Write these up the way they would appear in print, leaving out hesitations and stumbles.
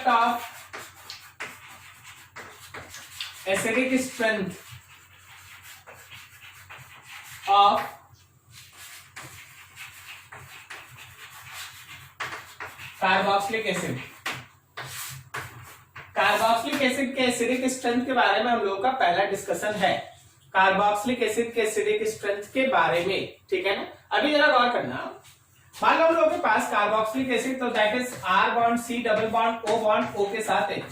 of acidic strength of carboxylic acid. Carboxylic acid के acidic strength के बारे में हम लोगों का पहला डिस्कशन है, कार्बोक्सिलिक एसिड के एसिडिक स्ट्रेंथ के बारे में, ठीक है ना। अभी जरा गौर करना, मान लो हम लोगों के पास कार्बोक्सिलिक एसिड, तो that is R bond C double bond O के साथ H।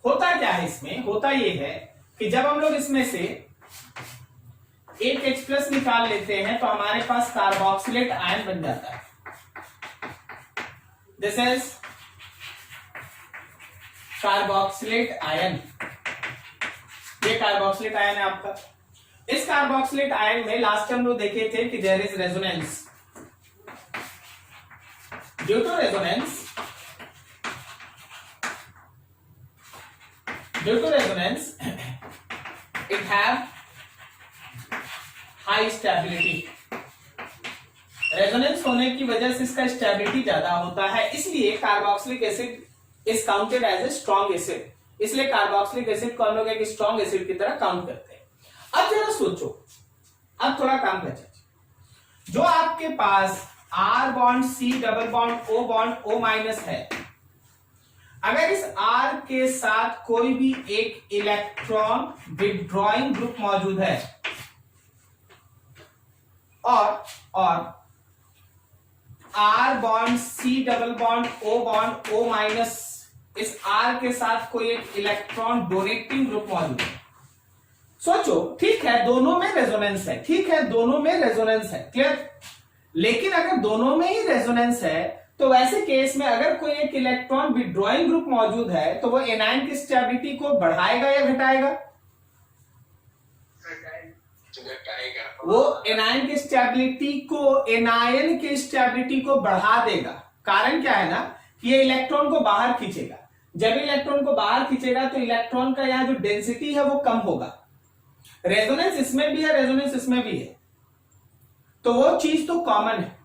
होता क्या है इसमें, होता ये है कि जब हम लोग इसमें से एक H प्लस निकाल लेते हैं तो हमारे पास कार्बोक्सिलेट आयन बन जाता है। दिस इज कार्बोक्सिलेट आयन, ये कार्बोक्सिलेट आयन है आपका। इस कार्बोक्सिलेट आयन में लास्ट टाइम लोग देखे थे कि there is resonance. Due to resonance, it have high stability। Resonance होने की वजह से इसका स्टेबिलिटी ज्यादा होता है, इसलिए carboxylic acid is counted as a strong acid. इसलिए कार्बोक्सिलिक एसिड को हम लोग एक स्ट्रॉन्ग एसिड की तरह काउंट करते हैं। अब जरा सोचो, अब थोड़ा काम कर चाहिए। जो आपके पास R bond C double bond O minus है, अगर इस R के साथ कोई भी एक इलेक्ट्रॉन विथड्रॉइंग ग्रुप मौजूद है और R bond C double bond O minus, इस R के साथ कोई एक इलेक्ट्रॉन डोनेटिंग ग्रुप मौजूद है। सोचो, ठीक है दोनों में रेजोनेंस है, ठीक है दोनों में रेजोनेंस है, क्लियर। लेकिन अगर दोनों में ही रेजोनेंस है तो वैसे केस में अगर कोई एक इलेक्ट्रॉन विथड्रॉइंग ग्रुप मौजूद है तो वो एनायन की स्टेबिलिटी को बढ़ाएगा या घटाएगा? वो एनायन की स्टेबिलिटी को बढ़ा देगा। कारण क्या है ना कि ये इलेक्ट्रॉन को बाहर खींचेगा। जब इलेक्ट्रॉन को बाहर खींचेगा तो इलेक्ट्रॉन का यहाँ जो डेंसिटी है वो कम होगा। रेजोनेंस इसमें भी है, रेजोनेंस इसमें भी है, तो वो चीज तो कॉमन है।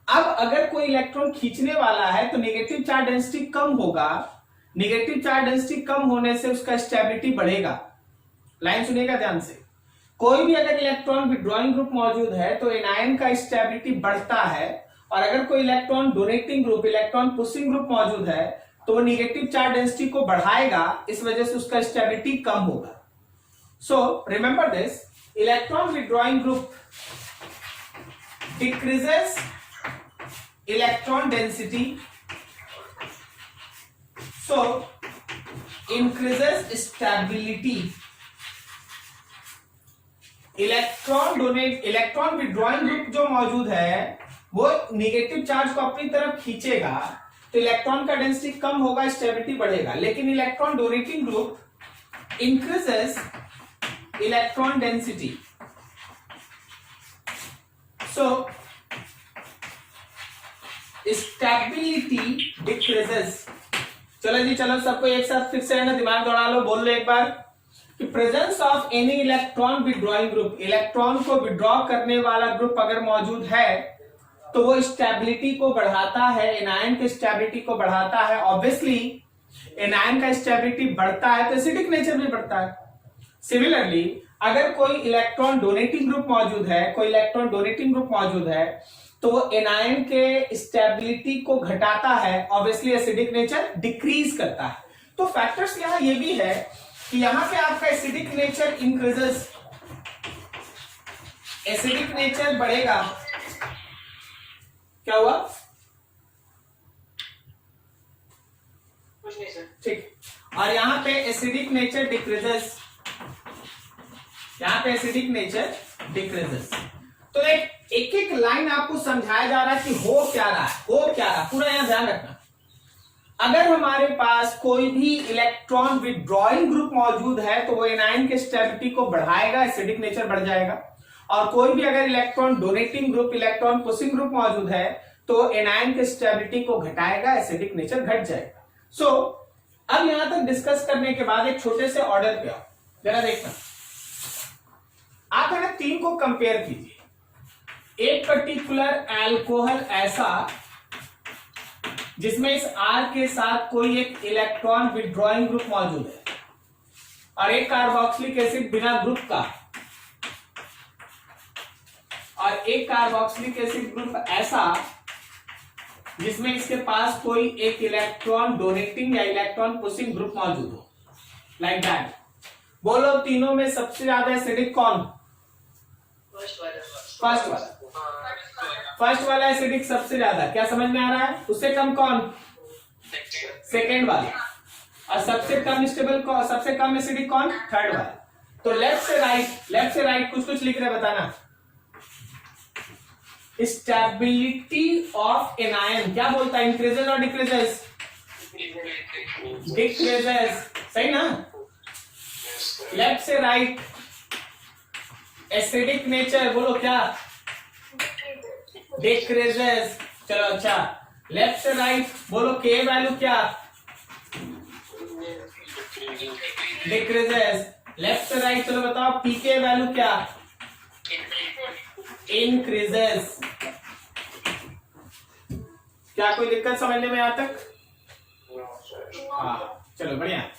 अब अगर कोई इलेक्ट्रॉन खींचने वाला है तो नेगेटिव चार्ज डेंसिटी कम होगा, नेगेटिव चार्ज डेंसिटी कम होने से उसका स्टेबिलिटी बढ़ेगा। लाइन सुनिएगा ध्यान से, कोई भी अगर इलेक्ट्रॉन विथड्रॉइंग ग्रुप मौजूद है तो एनायन का स्टेबिलिटी बढ़ता है, और अगर कोई electron donating group, electron pushing group मौजूद है तो वो नेगेटिव चार्ज डेंसिटी को बढ़ाएगा, इस वजह से उसका स्टेबिलिटी कम होगा। So remember this, electron withdrawing group decreases electron density, so increases stability। Electron withdrawing group जो मौजूद है वो नेगेटिव चार्ज को अपनी तरफ खींचेगा तो इलेक्ट्रॉन का डेंसिटी कम होगा, स्टेबिलिटी बढ़ेगा। लेकिन electron donating group increases electron density, so stability decreases। चलो जी, चलो सबको एक साथ फिर से ना दिमाग दौड़ा लो, बोल लो एक बार कि presence of any electron withdrawing group, electron को विथड्रॉ करने वाला ग्रुप अगर मौजूद है तो वो स्टेबिलिटी को बढ़ाता है, एनायन की स्टेबिलिटी को बढ़ाता है। ऑब्वियसली एनायन का स्टेबिलिटी बढ़ता है तो एसिडिक नेचर भी बढ़ता है। सिमिलरली अगर कोई इलेक्ट्रॉन डोनेटिंग ग्रुप मौजूद है, कोई इलेक्ट्रॉन डोनेटिंग ग्रुप मौजूद है तो वो एनायन के स्टेबिलिटी को घटाता है, ऑब्वियसली एसिडिक नेचर डिक्रीज करता है। तो फैक्टर्स यहां ये भी है कि यहां पे आपका acidic nature increases, acidic nature बढ़ेगा। क्या हुआ? कुछ नहीं सर, ठीक। और यहां पे एसिडिक नेचर डिक्रीजेस, यहां पे एसिडिक नेचर डिक्रीजेस। तो एक एक लाइन आपको समझाया जा रहा है कि हो क्या रहा है, हो क्या रहा है, पूरा यहां ध्यान रखना। अगर हमारे पास कोई भी इलेक्ट्रॉन विथड्रॉइंग ग्रुप मौजूद है तो वो एनायन के स्टेबिलिटी को बढ़ाएगा, एसिडिक नेचर बढ़ जाएगा। और कोई भी अगर electron donating group, electron pushing group मौजूद है तो एनायन के स्टेबिलिटी को घटाएगा, एसिडिक नेचर घट जाएगा। सो अब यहां तक डिस्कस करने के बाद एक छोटे से ऑर्डर पे आओ, जरा देखना। आप है ना तीन को कंपेयर कीजिए। एक पर्टिकुलर अल्कोहल ऐसा जिसमें इस R के साथ कोई एक इलेक्ट्रॉन विड्रॉइंग ग्रुप मौजूद है, और एक कार्बोक्सिलिक एसिड बिना ग्रुप का, और एक कार्बोक्सिलिक एसिड ग्रुप ऐसा जिसमें इसके पास कोई एक इलेक्ट्रॉन डोनेटिंग या इलेक्ट्रॉन पुशिंग ग्रुप मौजूद हो, लाइक दैट। बोलो तीनों में सबसे ज्यादा एसिडिक कौन? फर्स्ट वाला एसिडिक सबसे ज्यादा, क्या समझ में आ रहा है? उससे कम कौन? सेकेंड वाला। और सबसे कम स्टेबल कौन? सबसे कम एसिडिक कौन? थर्ड वाला। तो लेफ्ट से राइट कुछ कुछ लिख रहे बताना। स्टेबिलिटी ऑफ एन आयन क्या बोलता है? इंक्रीजेस और डिक्रीजेस? डिक्रीजेस, सही ना? लेफ्ट से राइट एसिडिक नेचर बोलो क्या? डिक्रीजेस। चलो अच्छा, लेफ्ट से राइट बोलो के वैल्यू क्या? डिक्रीजेस। लेफ्ट से राइट चलो बताओ पी के वैल्यू क्या? इंक्रीजेस। क्या कोई दिक्कत समझने में यहाँ तक? हाँ चलो बढ़िया।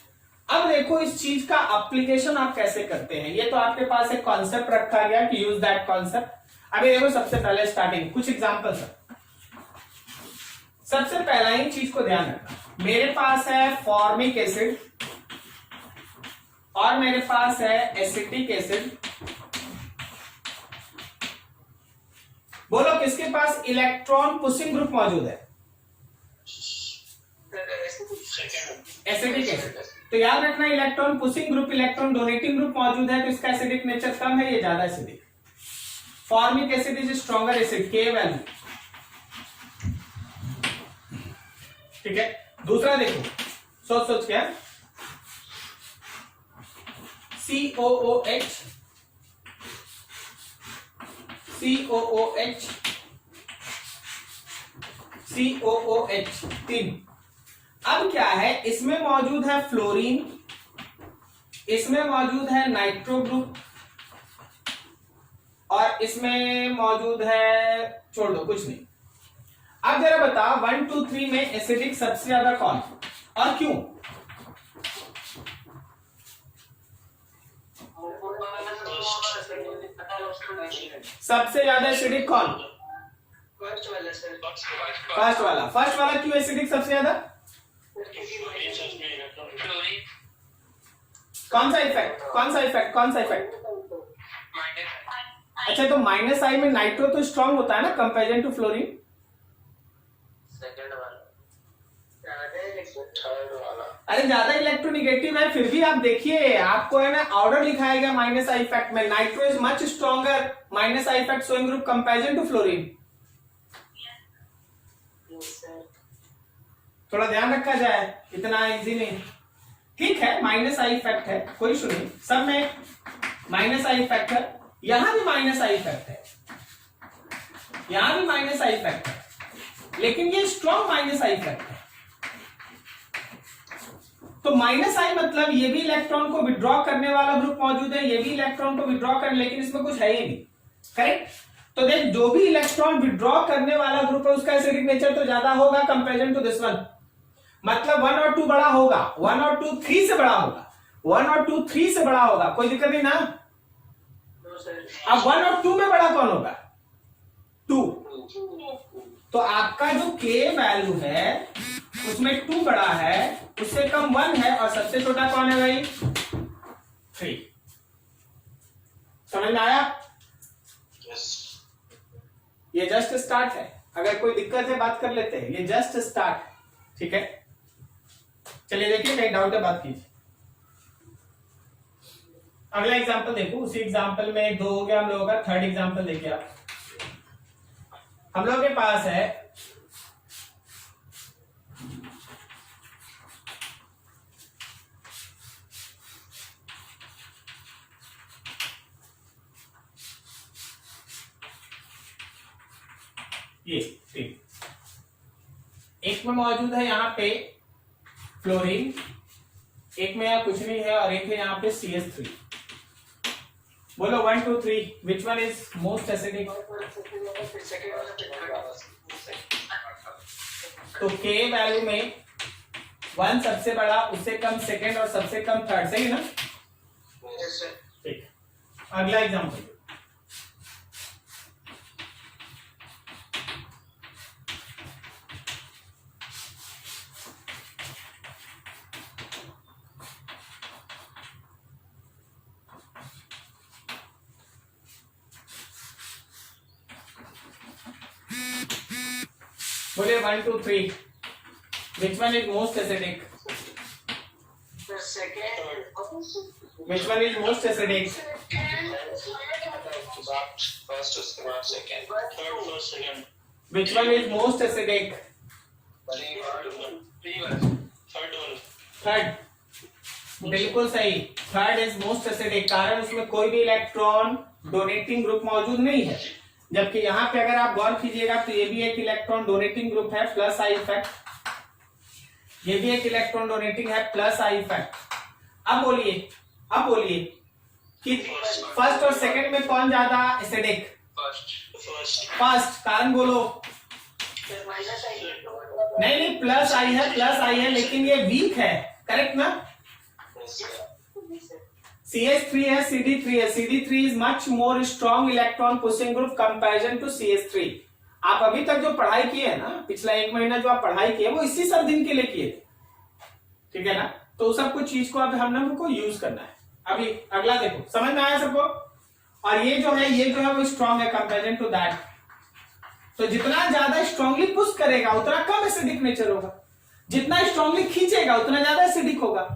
अब देखो इस चीज का एप्लीकेशन आप कैसे करते हैं। ये तो आपके पास एक कॉन्सेप्ट रखा गया कि यूज दैट कॉन्सेप्ट। अभी देखो सबसे पहले स्टार्टिंग कुछ एग्जांपल्स है। सबसे पहला ही चीज को ध्यान रखना, मेरे पास है फॉर्मिक एसिड और मेरे पास है एसिटिक एसिड। बोलो किसके पास इलेक्ट्रॉन पुशिंग ग्रुप मौजूद है? Acidic acid. तो याद रखना electron pushing group electron donating group मौजूद है, तो इसका एसिडिक नेचर कम है, ये ज्यादा acidic. Formic acid is stronger acid, के वैल्यू, ठीक है। दूसरा देखो, सोच क्या, COOH तीन। अब क्या है, इसमें मौजूद है फ्लोरीन, इसमें मौजूद है नाइट्रो ग्रुप, और इसमें मौजूद है, छोड़ दो कुछ नहीं। अब जरा बताओ 1 2 3 में एसिडिक सबसे ज्यादा कौन और क्यों? सबसे ज्यादा एसिडिक कौन? फर्स्ट वाला क्यों एसिडिक सबसे ज्यादा? कौन सा इफेक्ट? अच्छा, तो माइनस आई में नाइट्रो तो स्ट्रांग होता है ना कंपेरिजन टू फ्लोरीन। अरे ज्यादा इलेक्ट्रोनिगेटिव है, फिर भी आप देखिए आपको है ना ऑर्डर लिखाया गया माइनस आई इफेक्ट में, nitro is much stronger minus I effect showing group comparison to fluorine. थोड़ा ध्यान रखा जाए, इतना इजी नहीं। ठीक है, माइनस आई इफेक्ट है, कोई इशू नहीं, सब में माइनस आई इफेक्ट है, यहां भी माइनस आई इफेक्ट है, यहां भी माइनस आई इफेक्ट है, लेकिन ये स्ट्रॉन्ग माइनस आई इफेक्ट है। तो माइनस आई मतलब ये भी इलेक्ट्रॉन को विड्रॉ करने वाला ग्रुप मौजूद है, ये भी इलेक्ट्रॉन को विड्रॉ कर, लेकिन इसमें कुछ है ही नहीं, करेक्ट। तो देख, जो भी इलेक्ट्रॉन विड्रॉ करने वाला ग्रुप है उसका एसिडिक नेचर तो ज्यादा होगा कंपेरिजन टू दिस वन। मतलब 1 और 2 बड़ा होगा, 1 और 2 3 से बड़ा होगा, 1 और 2 3 से बड़ा होगा, कोई दिक्कत नहीं ना। अब 1 और 2 में बड़ा कौन होगा? 2। तो आपका जो K वैल्यू है उसमें 2 बड़ा है, उससे कम 1 है, और सबसे छोटा कौन है भाई? 3। समझ में आया? ये जस्ट स्टार्ट है, अगर कोई दिक्कत है बात कर लेते हैं, ये जस्ट स्टार्ट, ठीक है। चलिए देखिए, कहीं डाउट है बात कीजिए। अगला एग्जांपल देखो, उसी एग्जांपल में 2 हो गया हम लोगों का, थर्ड एग्जांपल देखिए आप। हम लोगों के पास है ये, ठीक, एक में मौजूद है यहाँ पे फ्लोरीन, एक में यहाँ कुछ नहीं है, और एक है यहाँ पे CH3। बोलो 1 2 3 which one is most acidic? तो k वैल्यू में 1 सबसे बड़ा, उससे कम सेकंड और सबसे कम थर्ड, सही है ना? ठीक, अगला एग्जांपल। बोलिए 1 2 3, which one is most acidic? The second. Which one is most acidic? First, second. Third, first, second. Which one is most acidic? Third, बिल्कुल सही, थर्ड इज मोस्ट एसिडिक, कारण उसमें कोई भी इलेक्ट्रॉन डोनेटिंग ग्रुप मौजूद नहीं है। जबकि यहाँ पे अगर आप गौर कीजिएगा तो ये भी एक इलेक्ट्रॉन डोनेटिंग ग्रुप है प्लस आई इफेक्ट, ये भी एक इलेक्ट्रॉन डोनेटिंग है प्लस आई इफेक्ट। अब बोलिए कि फर्स्ट और सेकंड में कौन ज्यादा एसिडिक? फर्स्ट, कारण बोलो। नहीं, प्लस आई है, लेकिन ये वीक है, करेक्ट ना? CH3 है, CD3 है। CD3 is much more strong electron pushing group comparison to CH3। आप अभी तक जो पढ़ाई किए है ना, पिछला 1 महीना जो आप पढ़ाई किए वो इसी सब दिन के लिए किए थे, ठीक है ना? तो सब कुछ चीज को अब हमको यूज करना है। अभी अगला देखो, समझ में आया सबको? और ये जो है वो स्ट्रॉन्ग है कंपेरिजन टू दैट। तो जितना ज्यादा स्ट्रांगली पुश करेगा उतना कम एसिडिक नेचर होगा, जितना स्ट्रांगली खींचेगा उतना ज्यादा एसिडिक होगा।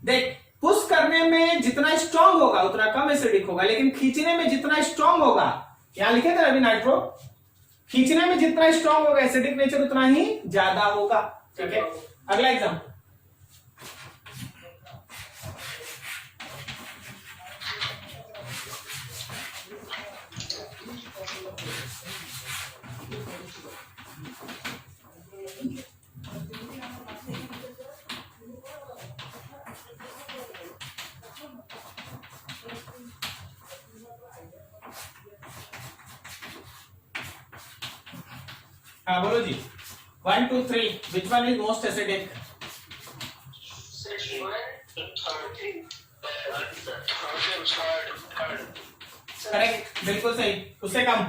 देख, पुश करने में जितना स्ट्रांग होगा उतना कम एसिडिक होगा, लेकिन खींचने में जितना स्ट्रांग होगा, यहां लिखे थे अभी नाइट्रो, खींचने में जितना स्ट्रांग होगा एसिडिक नेचर उतना ही ज्यादा होगा, ठीक है? अगला एग्जांपल। हाँ बोलो जी, 1 2 3, which one is most acidic? Correct, बिल्कुल सही। उससे कम?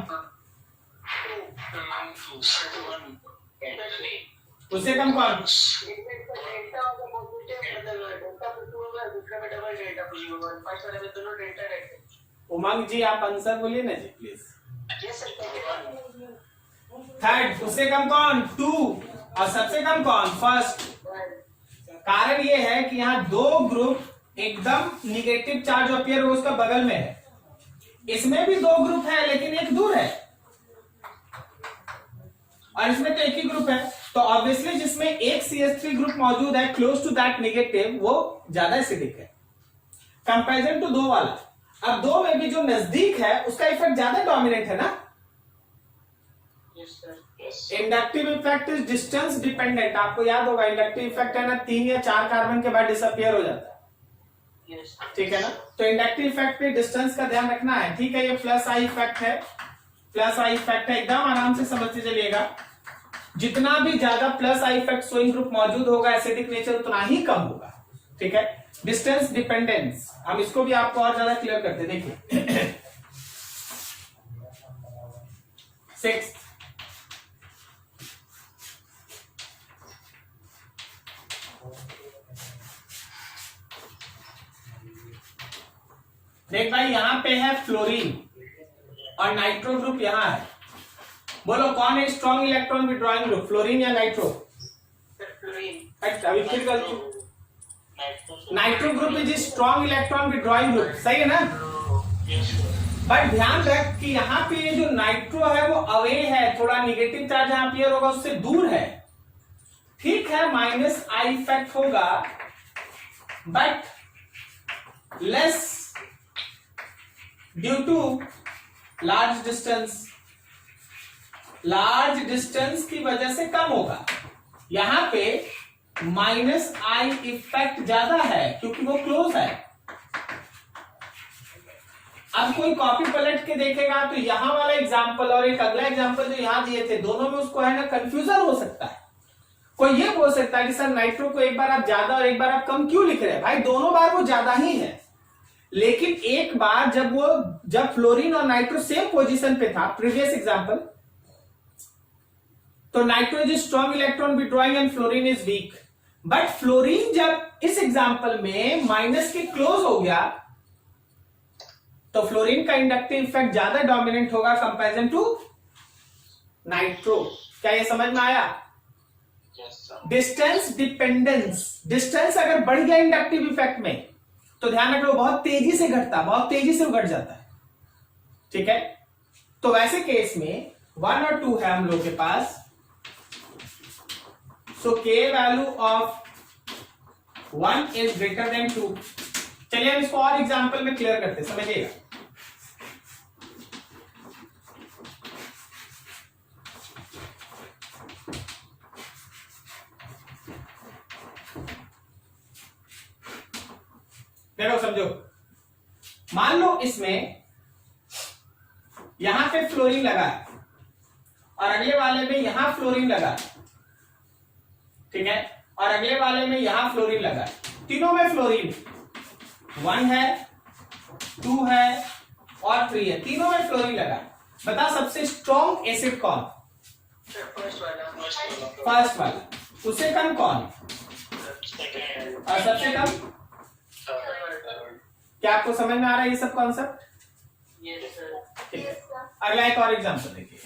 उससे कम कौन? उमंग जी, आप आंसर बोलिए ना जी प्लीज। थर्ड, उससे कम कौन? 2, और सबसे कम कौन? फर्स्ट। कारण ये है कि यहाँ दो ग्रुप एकदम निगेटिव चार्ज अपीयर हो उसका बगल में है, इसमें भी 2 ग्रुप है लेकिन एक दूर है, और इसमें तो एक ही ग्रुप है। तो ऑब्वियसली जिसमें एक CH3 ग्रुप मौजूद है क्लोज टू दैट नेगेटिव, वो ज्यादा एसिडिक है कंपैरिजन टू 2 वाला। अब 2 में भी जो नजदीक है उसका इफेक्ट ज्यादा डोमिनेट है ना? Inductive effect is distance dependent. आपको याद होगा इंडक्टिव इफेक्ट है ना, 3 या 4 कार्बन के बाद डिसअपियर हो जाता है, ठीक है ना? तो इंडक्टिव इफेक्ट पे डिस्टेंस का ध्यान रखना है, ठीक है? ये प्लस आई इफेक्ट है, एकदम आराम से समझते चलिएगा। जितना भी ज्यादा plus I effect showing group मौजूद होगा एसिडिक नेचर उतना ही कम होगा, ठीक है? डिस्टेंस डिपेंडेंस, हम इसको भी आपको और ज्यादा क्लियर करते, देखिए 6, देख भाई, यहां पे है फ्लोरीन और नाइट्रो ग्रुप यहां है। बोलो कौन है strong electron withdrawing group, fluorine या नाइट्रो? अभी फिर गलती, nitro group is strong electron withdrawing group, सही है ना? बट ध्यान रख कि यहाँ पे ये जो नाइट्रो है वो अवे है, थोड़ा निगेटिव चार्ज यहाँ अपीयर होगा, उससे दूर है, ठीक है? माइनस आई इफेक्ट होगा but less due to large distance की वजह से कम होगा। यहां पे माइनस आई इफेक्ट ज्यादा है क्योंकि वो क्लोज है। अब कोई कॉपी पलट के देखेगा तो यहां वाला एग्जांपल और एक अगला एग्जांपल जो यहां दिए थे, दोनों में उसको है ना कंफ्यूजन हो सकता है। कोई ये बोल सकता है कि सर नाइट्रो को एक बार आप ज्यादा और एक बार आप कम क्यों लिख रहे हैं? भाई दोनों बार वो ज्यादा ही है, लेकिन एक बार जब फ्लोरीन और नाइट्रो सेम पोजीशन पे था, प्रीवियस एग्जांपल, तो nitro is strong electron withdrawing and fluorine is weak. But fluorine जब इस एग्जांपल में माइनस के क्लोज हो गया तो फ्लोरीन का इंडक्टिव इफेक्ट ज्यादा डोमिनेंट होगा कंपैरिजन टू नाइट्रो। क्या ये समझ में आया? Yes, sir. Distance dependence, distance अगर बढ़ गया इंडक्टिव इफेक्ट में तो ध्यान रखो बहुत तेजी से घटता, बहुत तेजी से घट जाता है। ठीक है, तो वैसे केस में 1 और 2 है हम लोग के पास। सो के value of 1 is greater than 2। चलिए हम इसको और एग्जांपल में क्लियर करते, समझिएगा। देखो समझो, मान लो इसमें यहां पे फ्लोरीन लगा है और अगले वाले में यहां फ्लोरीन लगा है, ठीक है, और अगले वाले में यहां फ्लोरीन लगा है। तीनों में फ्लोरीन 1 है, 2 है और 3 है, तीनों में फ्लोरीन लगा है। बता सबसे स्ट्रॉन्ग एसिड कौन? फर्स्ट वाला। उससे कम कौन? Second. और सबसे कम? क्या आपको समझ में आ रहा है ये सब कॉन्सेप्ट? Yes, sir. ठीक है, अगला एक और एग्जांपल देखिए।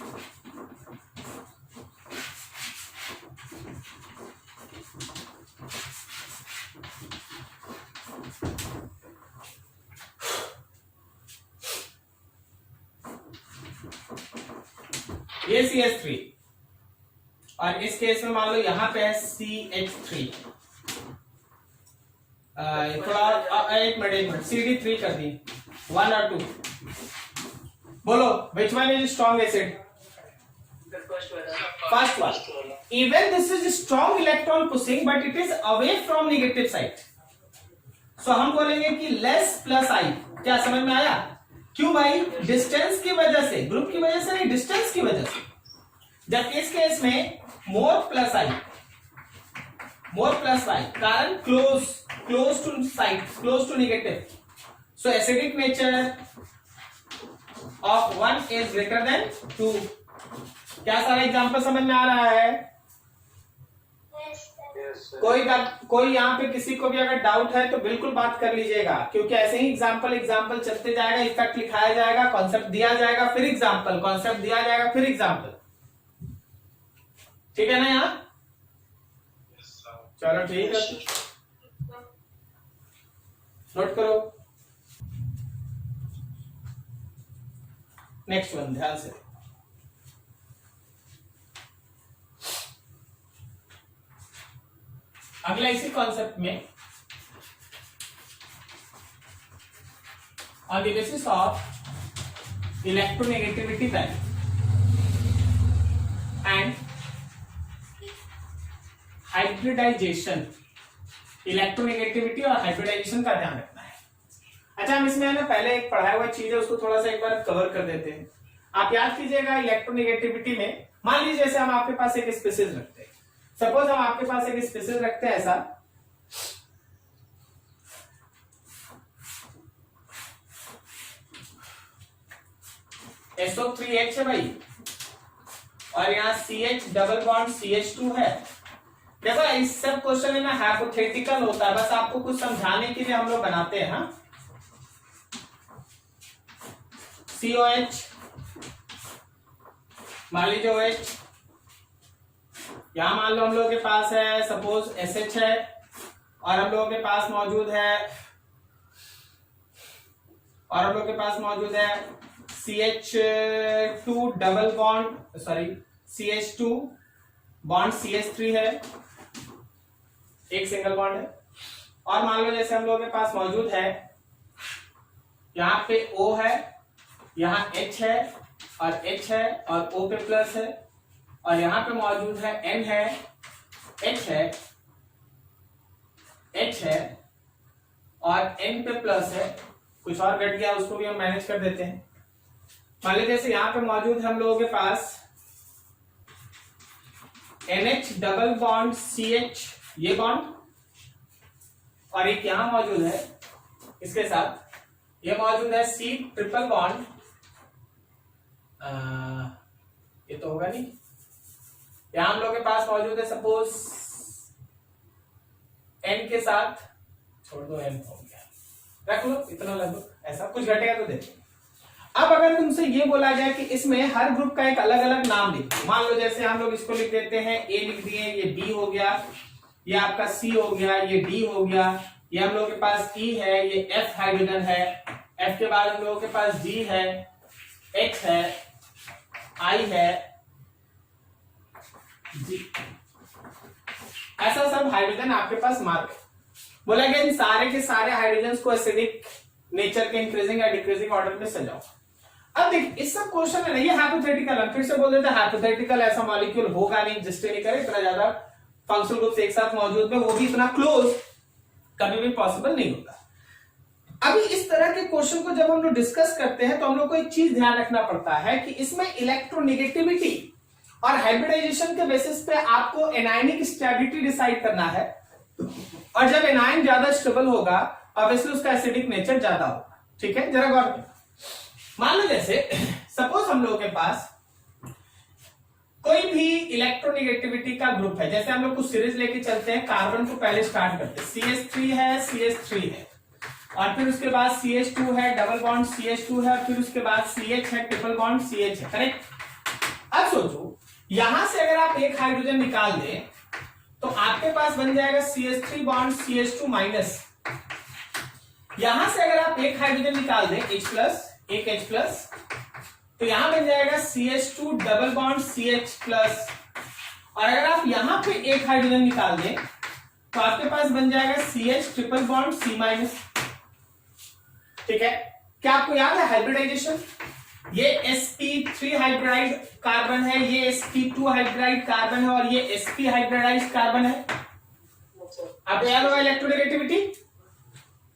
ये CH3 और इस केस में मान लो यहां पे है CH3। थोड़ा एक मिनट CD3 कर दी, 1 और 2। बोलो which one is strong acid? First one. Even this is strong electron pushing but it is away from negative side. So हम बोलेंगे कि less plus I। क्या समझ में आया? क्यों भाई? डिस्टेंस की वजह से, ग्रुप की वजह से नहीं, डिस्टेंस की वजह से। जबकि इस केस में मोर plus I, more plus I, कारण close to side, close to negative. So acidic nature of 1 is greater than 2। क्या सारा एग्जांपल समझ में आ रहा है? Yes, sir. कोई यहाँ पे किसी को भी अगर डाउट है तो बिल्कुल बात कर लीजिएगा, क्योंकि ऐसे ही एग्जांपल चलते जाएगा, इफेक्ट लिखाया जाएगा, कॉन्सेप्ट दिया जाएगा, फिर एग्जांपल, कॉन्सेप्ट दिया जाएगा, फिर एग्जांपल। ठीक है ना यहाँ? Yes, sir. चलो ठीक है, नोट करो। नेक्स्ट वन ध्यान से। अगला इसी कॉन्सेप्ट में on the basis of electronegativity value and hybridization, electronegativity और हाइब्रिडाइजेशन का ध्यान रखना है। अच्छा, हम इसमें है ना पहले एक पढ़ाया हुआ चीज है, उसको थोड़ा सा एक बार कवर कर देते हैं। आप याद कीजिएगा इलेक्ट्रोनेगेटिविटी में, मान लीजिए जैसे हम आपके पास एक स्पीसीज रखते हैं, सपोज हम आपके पास एक स्पीसीज रखते हैं ऐसा, SO3H है भाई, और यहाँ CH डबल बॉन्ड CH2 है। देखो इस सब क्वेश्चन में ना हाइपोथेटिकल होता है, बस आपको कुछ समझाने के लिए हम लोग बनाते हैं। हाँ, COH मान लीजिए OH, यहां मान लो हम लोगों के पास है सपोज SH है, और हम लोगों के पास मौजूद है CH2 double bond, sorry CH2 bond CH3 है, एक सिंगल बॉन्ड है। और मान लो जैसे हम लोगों के पास मौजूद है यहाँ पे O है, यहाँ H है और H है और O पे प्लस है, और यहाँ पे मौजूद है N है, H है, H है और N पे प्लस है। कुछ और घट गया उसको भी हम मैनेज कर देते हैं। मान लीजिए जैसे यहाँ पे मौजूद है हम लोगों के पास NH डबल बॉन्ड CH, ये बॉन्ड, और एक यहां मौजूद है इसके साथ, ये मौजूद है C ट्रिपल बॉन्ड, ये तो होगा नहीं, यहां हम लोग के पास मौजूद है सपोज N के साथ, छोड़ दो N हो गया, रख लो इतना लगभग, ऐसा कुछ घटेगा तो देखो। अब अगर तुमसे ये बोला जाए कि इसमें हर ग्रुप का एक अलग अलग नाम लिखो, मान लो जैसे हम लोग इसको लिख देते हैं, A लिख दिए, ये B हो गया, ये आपका C हो गया, ये D हो गया, ये हम लोग के पास E है, ये F हाइड्रोजन है, F के बाद हम लोगों के पास G है, X है, I है, G, ऐसा सब हाइड्रोजन आपके पास मार्क है। बोला गया इन सारे के सारे हाइड्रोजन को एसिडिक नेचर के इंक्रीजिंग या डिक्रीजिंग ऑर्डर में सजाओ। अब देख इस सब क्वेश्चन है ना, ये हाइपोथेटिकल, हम फिर से बोल देते हैं हाइपोथेटिकल, ऐसा मॉलिक्यूल होगा नहीं, एग्जिस्ट नहीं करे, इतना ज्यादा फंक्शनल ग्रुप्स एक साथ मौजूद में, वो भी इतना क्लोज कभी भी पॉसिबल नहीं होता। अभी इस तरह के क्वेश्चन को जब हम लोग डिस्कस करते हैं तो हम लोग को एक चीज ध्यान रखना पड़ता है कि इसमें इलेक्ट्रोनेगेटिविटी और हाइब्रिडाइजेशन के बेसिस पे आपको एनायनिक स्टेबिलिटी डिसाइड करना है, और जब एनायन ज्यादा स्टेबल होगा ऑब्वियसली उसका एसिडिक नेचर ज्यादा होगा। ठीक है, जरा गौर करें। मान लो जैसे सपोज हम लोगों के पास कोई भी इलेक्ट्रोनेगेटिविटी का ग्रुप है, जैसे हम लोग कुछ सीरीज लेके चलते हैं, कार्बन को पहले स्टार्ट करते हैं, CH3 है, CH3 है, और फिर उसके बाद CH2 है, डबल बॉन्ड CH2 है, फिर उसके बाद CH है, ट्रिपल बॉन्ड CH है, करेक्ट। अब सोचो यहां से अगर आप एक हाइड्रोजन निकाल दें तो आपके पास बन जाएगा CH3 बॉन्ड CH2 माइनस, यहां से अगर आप एक हाइड्रोजन निकाल दें H प्लस, एक H प्लस, तो यहां बन जाएगा CH2 double bond CH plus, और अगर आप यहां पे एक हाइड्रोजन निकाल दें तो आपके पास बन जाएगा CH triple bond C minus. ठीक है, क्या आपको याद है हाइब्रिडाइजेशन? ये sp3 हाइब्रिडाइज कार्बन है, ये sp2 हाइब्रिडाइज कार्बन है, और ये sp हाइब्रिडाइज कार्बन है। आपको याद होगा इलेक्ट्रोनेगेटिविटी?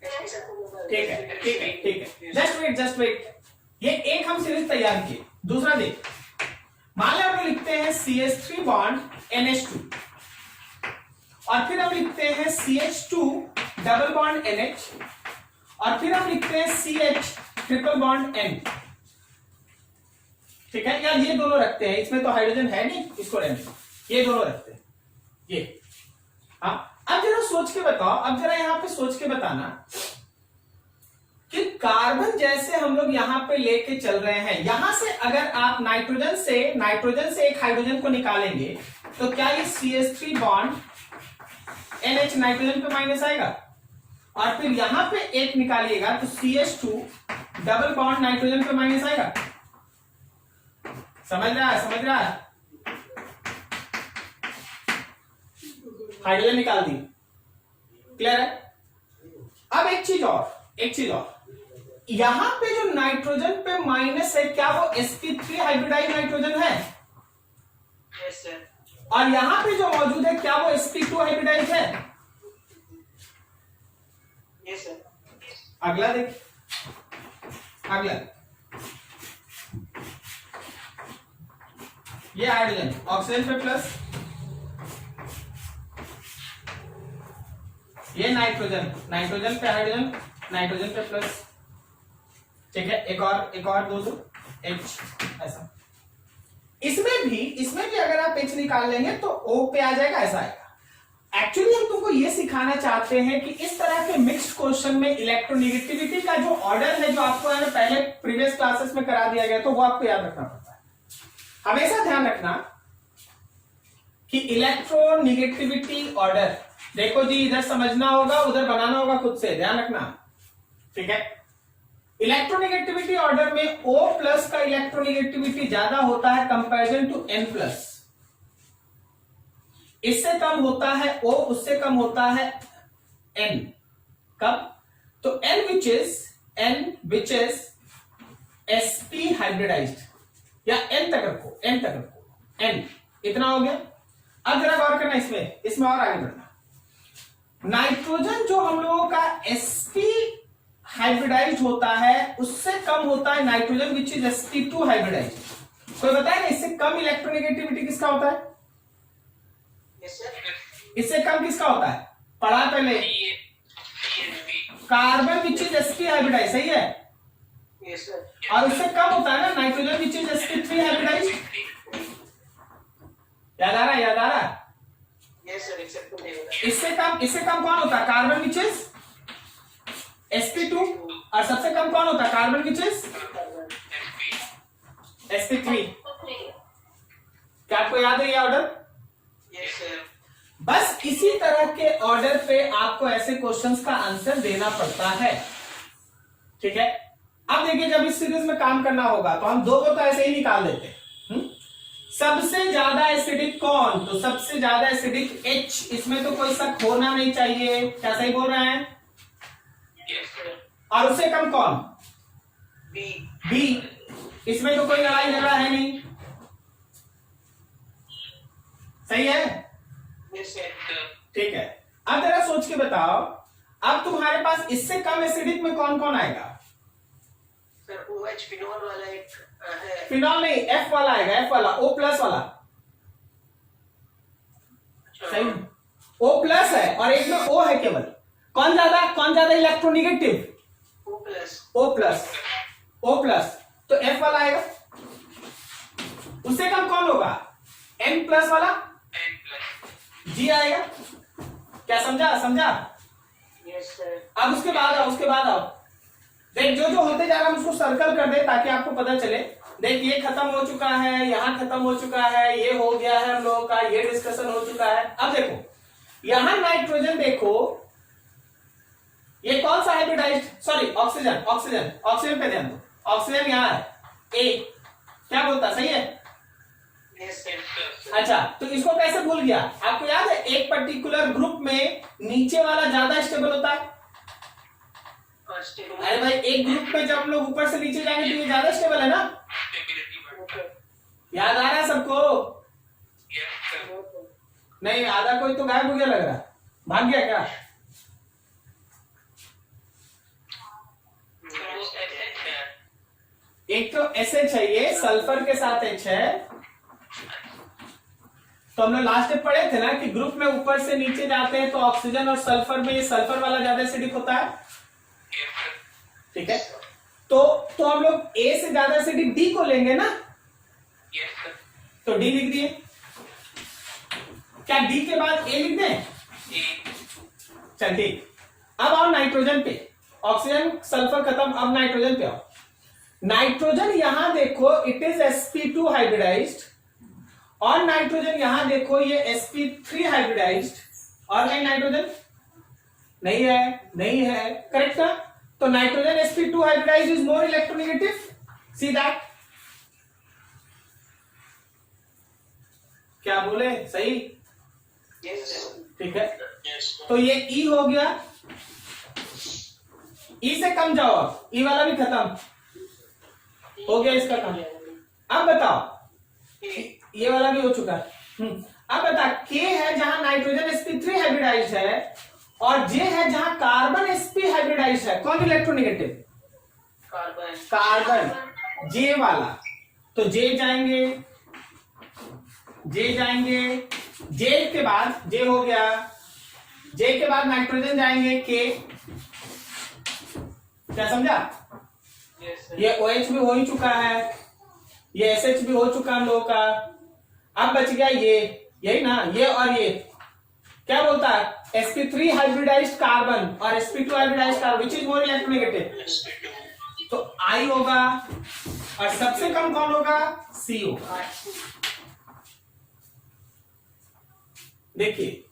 ठीक है, ठीक है, ठीक है, जस्ट वेट, ये एक हम सीरीज तैयार किए। दूसरा देख, मान लो हम लिखते हैं CH3 बॉन्ड NH2, और फिर हम लिखते हैं CH2 डबल बॉन्ड NH, और फिर हम लिखते हैं CH ट्रिपल बॉन्ड N। ठीक है, यार ये दोनों रखते हैं, इसमें तो हाइड्रोजन है नहीं, इसको रहने दो, ये दोनों रखते हैं ये। हाँ, अब जरा सोच के बताओ, अब जरा यहां पे सोच के बताना कि कार्बन जैसे हम लोग यहां पे लेके चल रहे हैं, यहां से अगर आप नाइट्रोजन से एक हाइड्रोजन को निकालेंगे तो क्या ये CH3 बॉन्ड NH नाइट्रोजन पे माइनस आएगा, और फिर यहां पे एक निकालिएगा तो CH2 डबल बॉन्ड नाइट्रोजन पे माइनस आएगा। समझ रहा है? हाइड्रोजन निकाल दी, क्लियर है? अब एक चीज और, यहां पे जो नाइट्रोजन पे माइनस है, क्या वो sp3 हाइब्रिडाइज नाइट्रोजन है? Yes, sir. और यहां पे जो मौजूद है, क्या वो sp2 हाइब्रिडाइज है? Yes, sir. अगला देख, अगला ये हाइड्रोजन ऑक्सीजन पे प्लस, ये नाइट्रोजन पे हाइड्रोजन, नाइट्रोजन पे प्लस। ठीक है, एक और दो H, ऐसा। इसमें भी अगर आप H निकाल लेंगे तो O पे आ जाएगा, ऐसा आएगा। एक्चुअली हम तुमको ये सिखाना चाहते हैं कि इस तरह के मिक्स्ड क्वेश्चन में इलेक्ट्रोनेगेटिविटी का जो ऑर्डर है, जो आपको है पहले प्रीवियस क्लासेस में करा दिया गया, तो वो आपको याद रखना पड़ता है। हमेशा ध्यान रखना कि इलेक्ट्रोनेगेटिविटी ऑर्डर, देखो जी इधर समझना होगा, उधर बनाना होगा खुद से, ध्यान रखना। ठीक है, इलेक्ट्रोनेगेटिविटी ऑर्डर में O प्लस का इलेक्ट्रोनेगेटिविटी ज्यादा होता है कंपैरिजन टू N प्लस, इससे कम होता है O, उससे कम होता है N। कब? तो N which is sp hybridized, या N तक रखो, N इतना हो गया। अब जरा गौर करना इसमें और आगे बढ़ना। नाइट्रोजन जो हम लोगों का sp हाइब्रिडाइज्ड होता है, उससे कम होता है nitrogen which is sp2 hybridised. कोई बताए ना इससे कम इलेक्ट्रोनेगेटिविटी किसका होता है? इससे कम किसका होता है? पढ़ा पहले, carbon which is sp hybridize, सही है। और उससे कम होता है ना nitrogen which is sp3 hybridise. याद आ रहा है, याद आ रहा है? इससे कम कौन होता है? Carbon which is sp2। और सबसे कम कौन होता है? Carbon which is sp3। क्या आपको याद है ये ऑर्डर? बस इसी तरह के ऑर्डर पे आपको ऐसे क्वेश्चंस का आंसर देना पड़ता है, ठीक है। अब देखिए, जब इस सीरीज में काम करना होगा तो हम दो को तो ऐसे ही निकाल देते हैं। सबसे ज्यादा एसिडिक कौन? तो सबसे ज्यादा एसिडिक H, इसमें तो कोई शक होना नहीं चाहिए, क्या सही बोल रहे हैं? और उससे कम कौन? B, इसमें तो कोई लड़ाई झगड़ा है नहीं, सही है, ठीक है। अब जरा सोच के बताओ, अब तुम्हारे पास इससे कम एसिडिक में कौन कौन आएगा? सर OH फिनॉल वाला एक है। फिनॉल नहीं, F वाला आएगा, F वाला, O प्लस वाला, सही। O प्लस है और एक में O है केवल। कौन ज्यादा electronegative? O plus. O plus, तो F वाला आएगा। उससे कम कौन होगा? N प्लस वाला, G आएगा। क्या समझा? Yes sir. अब उसके बाद आओ, देख जो जो होते जा रहा है उसको सर्कल कर दे ताकि आपको पता चले। देख ये खत्म हो चुका है, यहां खत्म हो चुका है, ये हो गया है हम लोगों का, ये डिस्कशन हो चुका है। अब देखो यहां नाइट्रोजन, देखो ये कौन सा हाइब्रिडाइज्ड, सॉरी ऑक्सीजन पे ध्यान दो। ऑक्सीजन यहां है, ए, क्या बोलता, सही है? Yes sir. अच्छा, तो इसको कैसे भूल गया? आपको याद है एक पर्टिकुलर ग्रुप में नीचे वाला ज्यादा स्टेबल होता है। अरे भाई, एक ग्रुप में जब हम लोग ऊपर से नीचे जाएंगे तो ये ज्यादा स्टेबल है ना? याद आ रहा है सबको? नहीं, आधा कोई तो गायब हो गया लग रहा है, भाग गया क्या? एक तो SH है, ये सल्फर के साथ H है। तो हमने लास्ट में पढ़े थे ना कि ग्रुप में ऊपर से नीचे जाते हैं तो ऑक्सीजन और सल्फर में ये सल्फर वाला ज्यादा एसिडिक होता है, ठीक है। तो हम लोग A से ज्यादा एसिडिक D को लेंगे ना, तो D लिख दिए। क्या D के बाद A लिख दें? चल ठीक। अब आओ नाइट्रोजन पे, ऑक्सीजन सल्फर खत्म, अब नाइट्रोजन पे आओ। नाइट्रोजन यहां देखो, इट इज sp2 हाइब्रिडाइज्ड, और नाइट्रोजन यहां देखो ये sp3 हाइब्रिडाइज्ड, और नहीं नाइट्रोजन नहीं है, करेक्ट ना? तो nitrogen sp2 hybridized is more electronegative, see that. क्या बोले, सही? ठीक है, तो ये E हो गया, E से कम जाओ, अब E वाला भी खत्म हो गया, इसका काम। अब बताओ, ये वाला भी हो चुका है। अब बता, K है जहां नाइट्रोजन sp3 हाइब्रिडाइज्ड है, और J है जहां कार्बन sp हाइब्रिडाइज्ड है। कौन इलेक्ट्रोनेगेटिव? कार्बन, J वाला। तो J जाएंगे, J के बाद J हो गया, J के बाद नाइट्रोजन जाएंगे K, क्या समझा? ये OH भी हो ही चुका है, ये SH भी हो चुका हम लोगों का। अब बच गया ये, यही ना, ये और ये क्या बोलता है? sp3 हाइब्रिडाइज्ड कार्बन और sp2 hybridised carbon, which is more electronegative? तो I होगा, और सबसे कम कौन होगा? C होगा। देखिए,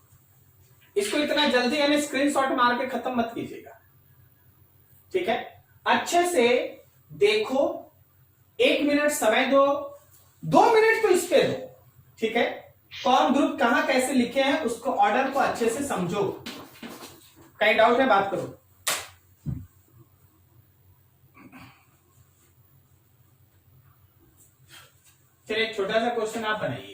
इसको इतना जल्दी यानी स्क्रीनशॉट मार के खत्म मत कीजिएगा, ठीक है। अच्छे से देखो, 1 मिनट समय दो, 2 मिनट तो इस पे दो, ठीक है। कौन ग्रुप कहां कैसे लिखे हैं उसको, ऑर्डर को अच्छे से समझो। कहीं डाउट है, बात करो। चलिए एक छोटा सा क्वेश्चन आप बनाइए।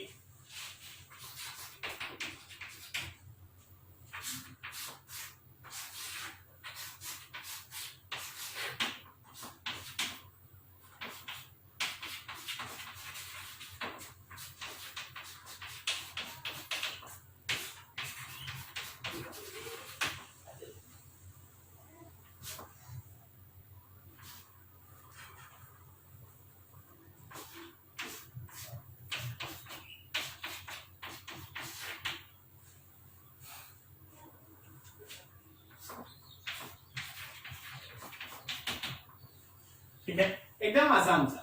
ठीक है, एकदम आसान सा।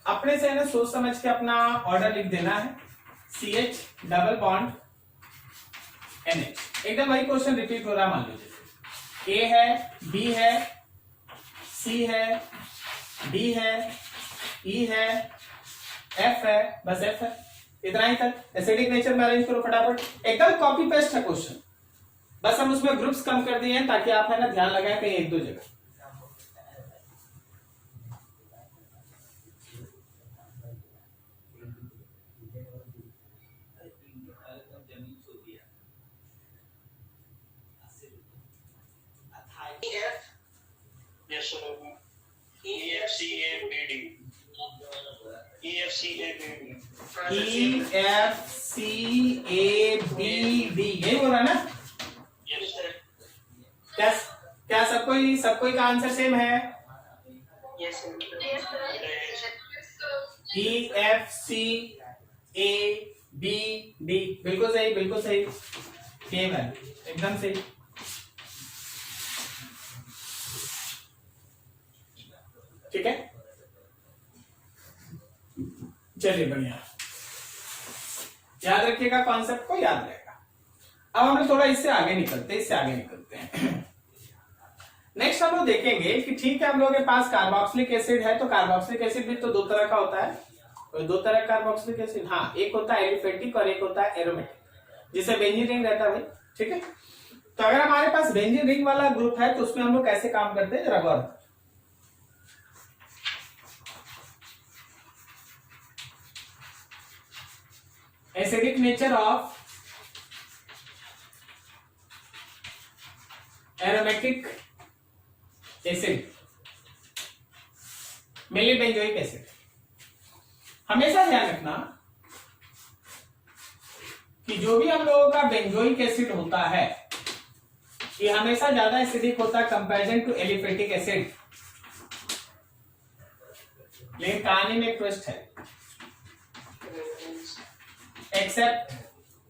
अपने से ना सोच समझ के अपना ऑर्डर लिख देना है, CH डबल बॉन्ड NH। एकदम वही क्वेश्चन रिपीट हो रहा है, मान लीजिए A है, B है, C है, D है, E है, F है, बस F है, इतना ही तक। एसिडिक नेचर में अरेंज करो फटाफट, एकदम कॉपी पेस्ट है क्वेश्चन, बस हम उसमें ग्रुप्स कम कर दिए हैं ताकि आप है ना ध्यान लगाए कहीं एक दो जगह। EF, Yes, sir. EFCABD. EFCABD. EFCABD यही बोल रहा ना? Yes, sir. क्या क्या सबको का आंसर सेम है? yes, sir. EFCABD बिल्कुल सही, बिल्कुल सही, सेम है, एकदम सही। ठीक है, चलिए बढ़िया, याद रखिएगा कॉन्सेप्ट को, याद रहेगा। अब हम लोग थोड़ा इससे आगे निकलते हैं। नेक्स्ट हम लोग देखेंगे कि ठीक है, हम लोगों के पास कार्बोक्सिलिक एसिड है, तो कार्बोक्सिलिक एसिड भी तो दो तरह का होता है, और दो तरह का कार्बोक्सिलिक एसिड, हाँ, एक होता है एलिफेटिक और एक होता है एरोमेटिक, जिसे बेंजीन रिंग रहता है भाई। ठीक है, तो अगर हमारे पास बेंजीन रिंग वाला ग्रुप है तो उसमें हम लोग कैसे काम करते हैं, जरा गौर। Acidic nature of aromatic acid, mainly benzoic acid. हमेशा ध्यान रखना कि जो भी हम लोगों का बेंजोइक एसिड होता है ये हमेशा ज्यादा एसिडिक होता है कंपैरिजन टू एलिफेटिक एसिड। लेकिन कहानी में एक ट्विस्ट है,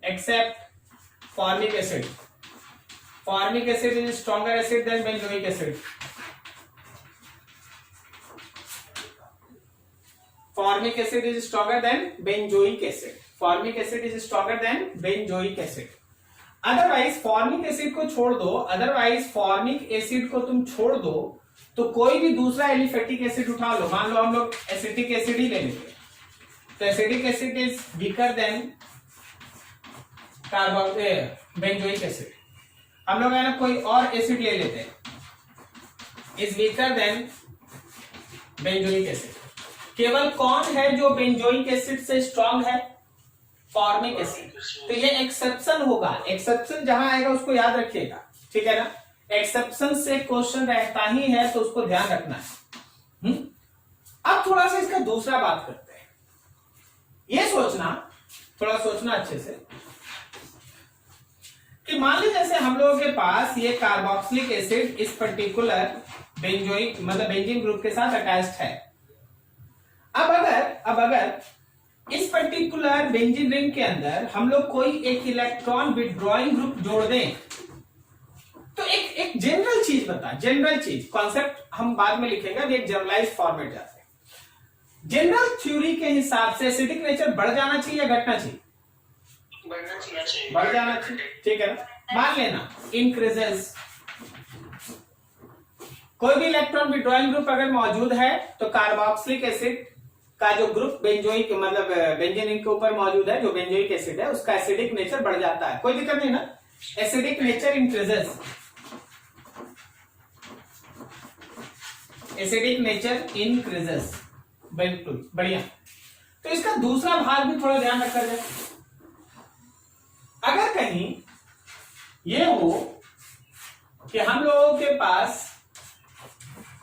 except formic acid. Formic acid is stronger acid than benzoic acid. Formic acid is stronger than benzoic acid. Formic acid is stronger than benzoic acid. Otherwise formic acid को छोड़ दो, otherwise formic acid को तुम छोड़ दो तो कोई भी दूसरा एलिफेटिक एसिड उठा लो, मान लो हम लोग एसिटिक एसिड ही ले लेते, तो acidic acid is weaker then benzoic acid. हम लोग है ना कोई और एसिड ले लेते हैं, is weaker then benzoic acid. केवल कौन है जो बेंजोइक एसिड से स्ट्रांग है, फॉर्मिक एसिड। तो ये एक्सेप्शन होगा, एक्सेप्शन जहां आएगा उसको याद रखिएगा, ठीक है ना, एक्सेप्शन से क्वेश्चन रहता ही है तो उसको ध्यान रखना है। अब थोड़ा सा इसका दूसरा बात करते हैं, ये सोचना, थोड़ा सोचना अच्छे से कि मान लीजिए जैसे हम लोगों के पास ये कार्बोक्सिलिक एसिड इस पर्टिकुलर बेंजोइक मतलब बेंजीन ग्रुप के साथ अटैच्ड है। अब अगर इस पर्टिकुलर बेंजीन रिंग के अंदर हम लोग कोई एक इलेक्ट्रॉन विथड्रॉइंग ग्रुप जोड़ दें तो एक जनरल चीज बता, जनरल चीज, कॉन्सेप्ट हम बाद में लिखेंगे, एक जनरलाइज फॉर्मेट जाते हैं। जनरल थ्योरी के हिसाब से एसिडिक नेचर बढ़ जाना चाहिए या घटना चाहिए? बढ़ जाना चाहिए, ठीक है ना। मान लेना इंक्रीजेस, कोई भी इलेक्ट्रॉन विथड्रॉइंग ग्रुप अगर मौजूद है तो कार्बोक्सिलिक एसिड का जो ग्रुप बेंजोइक मतलब बेंजीन रिंग के ऊपर मौजूद है, जो बेंजोइक एसिड है, उसका एसिडिक नेचर बढ़ जाता है, कोई दिक्कत नहीं ना। Acidic nature increases, acidic nature increases, बिल्कुल बढ़िया। तो इसका दूसरा भाग भी थोड़ा ध्यान रखा जाए, अगर कहीं ये हो कि हम लोगों के पास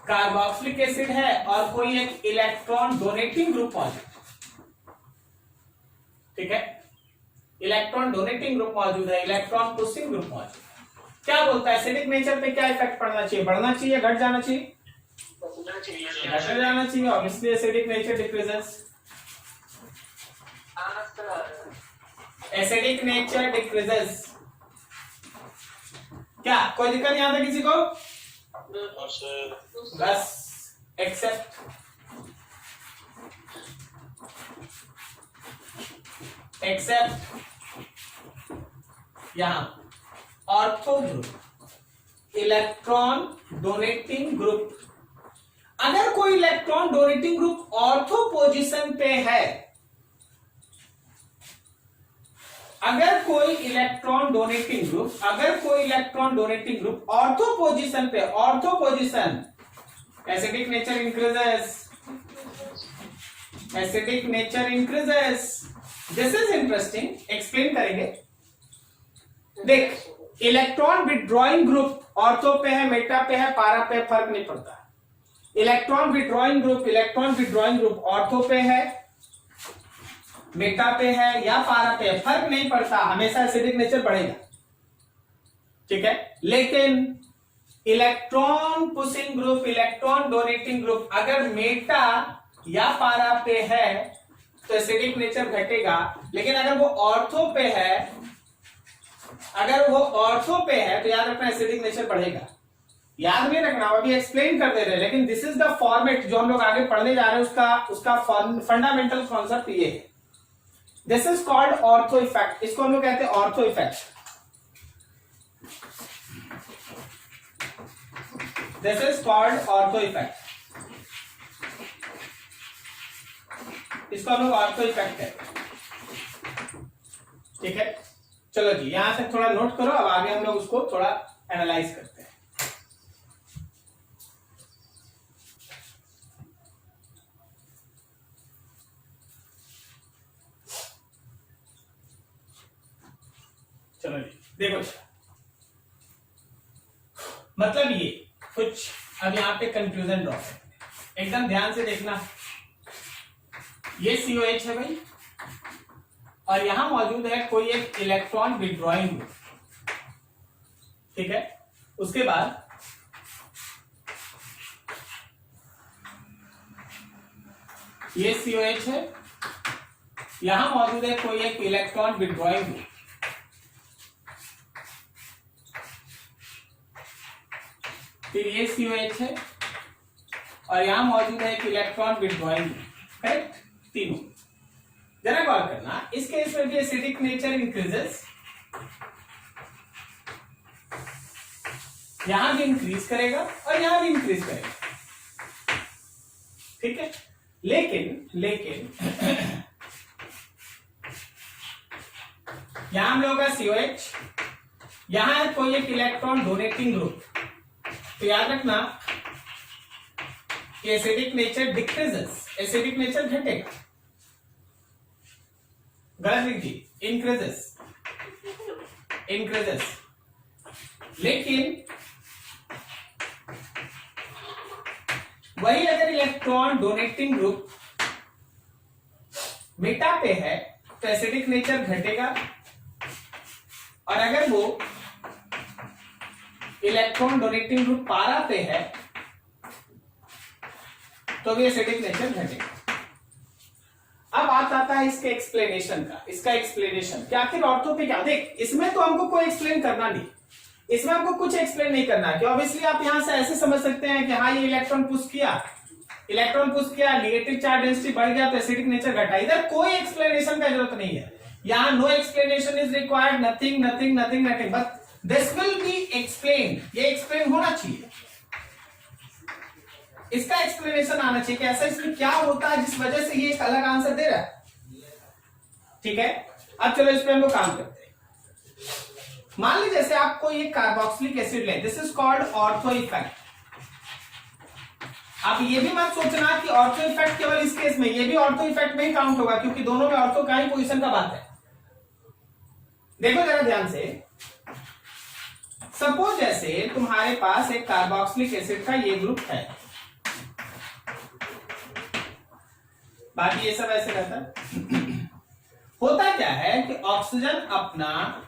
कार्बोक्सिलिक एसिड है और कोई एक इलेक्ट्रॉन डोनेटिंग ग्रुप मौजूद, ठीक है, इलेक्ट्रॉन डोनेटिंग ग्रुप मौजूद है, इलेक्ट्रॉन पुशिंग ग्रुप मौजूद, क्या बोलता है एसिडिक नेचर पे क्या इफेक्ट पड़ना चाहिए, बढ़ना चाहिए या घट जाना चाहिए? घट जाना चाहिए, obviously acidic nature decreases, acidic nature decreases. क्या कोई दिक्कत यहां तक किसी को? बस एक्सेप्ट यहां ortho group electron donating group. अगर कोई electron donating group ortho position पे है, अगर कोई electron donating group ortho position पे, ortho position, acidic nature increases. This is interesting, explain करेंगे। देख, इलेक्ट्रॉन विड्रॉइंग ग्रुप ऑर्थो पे है, मेटा पे है, पारा पे, फर्क नहीं पड़ता। इलेक्ट्रॉन विड्रॉइंग ग्रुप ऑर्थो पे है, मेटा पे है या पारा पे है, फर्क नहीं पड़ता, हमेशा एसिडिक नेचर बढ़ेगा, ठीक है। लेकिन electron pushing group, electron donating group अगर मेटा या पारा पे है तो एसिडिक नेचर घटेगा। लेकिन अगर वो ऑर्थो पे है तो याद रखना एसिडिक नेचर बढ़ेगा। याद नहीं रखना, अभी एक्सप्लेन कर दे रहे हैं, लेकिन दिस इज द फॉर्मेट जो हम लोग आगे पढ़ने जा रहे हैं, उसका फंडामेंटल कॉन्सेप्ट ये है। This is called ortho effect, इसको हम लोग कहते हैं ortho effect. This is called ortho effect, इसको हम लोग ऑर्थो इफेक्ट कहते हैं, ठीक है। चलो जी, यहां से थोड़ा नोट करो, अब आगे हम लोग उसको थोड़ा एनालाइज करते हैं। चलो जी, देखो मतलब ये कुछ अब यहां पे कंफ्यूजन ड्रॉ है, एकदम ध्यान से देखना। ये COH है भाई, और यहां मौजूद है कोई एक इलेक्ट्रॉन विड्रॉइंग ग्रुप, ठीक है। उसके बाद ये COH है, यहां मौजूद है कोई एक इलेक्ट्रॉन विड्रॉइंग ग्रुप, फिर ये COH है और यहां मौजूद है एक इलेक्ट्रॉन विड्रॉइंग ग्रुप, करेक्ट। तीनों जरा गौर करना, इस केस में भी एसिडिक नेचर इंक्रीजेस, यहां भी इंक्रीज करेगा और यहां भी इंक्रीज करेगा, ठीक है। लेकिन यहां हम लोग का COH, यहां है कोई एक इलेक्ट्रॉन डोनेटिंग ग्रुप, तो याद रखना कि acidic nature decreases, acidic nature घटेगा, गलत लिख दी, इंक्रीजेस। लेकिन वही अगर इलेक्ट्रॉन डोनेटिंग ग्रुप मेटा पे है तो एसिडिक नेचर घटेगा, और अगर वो इलेक्ट्रॉन डोनेटिंग ग्रुप पारा पे है तो भी एसिडिक नेचर घटेगा। अब बात आता है इसके एक्सप्लेनेशन का, इसका एक्सप्लेनेशन कि आखिर ऑर्थो पे क्या। देख, इसमें तो हमको कोई एक्सप्लेन करना नहीं, इसमें हमको कुछ एक्सप्लेन नहीं करना है, कि ऑब्वियसली आप यहां से ऐसे समझ सकते हैं कि हाँ ये इलेक्ट्रॉन पुश किया, नेगेटिव चार्ज डेंसिटी बढ़ गया तो एसिडिक नेचर घटा। इधर कोई एक्सप्लेनेशन का जरूरत नहीं है, यहाँ no explanation is required, nothing, but this will be explain, ये एक्सप्लेन होना चाहिए, इसका एक्सप्लेनेशन आना चाहिए कि ऐसा इसमें क्या होता है जिस वजह से ये एक अलग आंसर दे रहा है, ठीक है। अब चलो इस पे हम लोग काम करते हैं। मान लीजिए जैसे आपको ये कार्बोक्सिलिक एसिड ले, this is called ortho effect. आप ये भी मत सोचना कि ऑर्थो इफेक्ट केवल इस केस में, ये भी ऑर्थो इफेक्ट में ही काउंट होगा, क्योंकि दोनों में ऑर्थो का ही पोजीशन का बात है। देखो जरा ध्यान से, सपोज जैसे तुम्हारे पास एक कार्बोक्सिलिक एसिड का ये ग्रुप है, बाकी ये सब ऐसे रहता है। होता क्या है कि ऑक्सीजन अपना,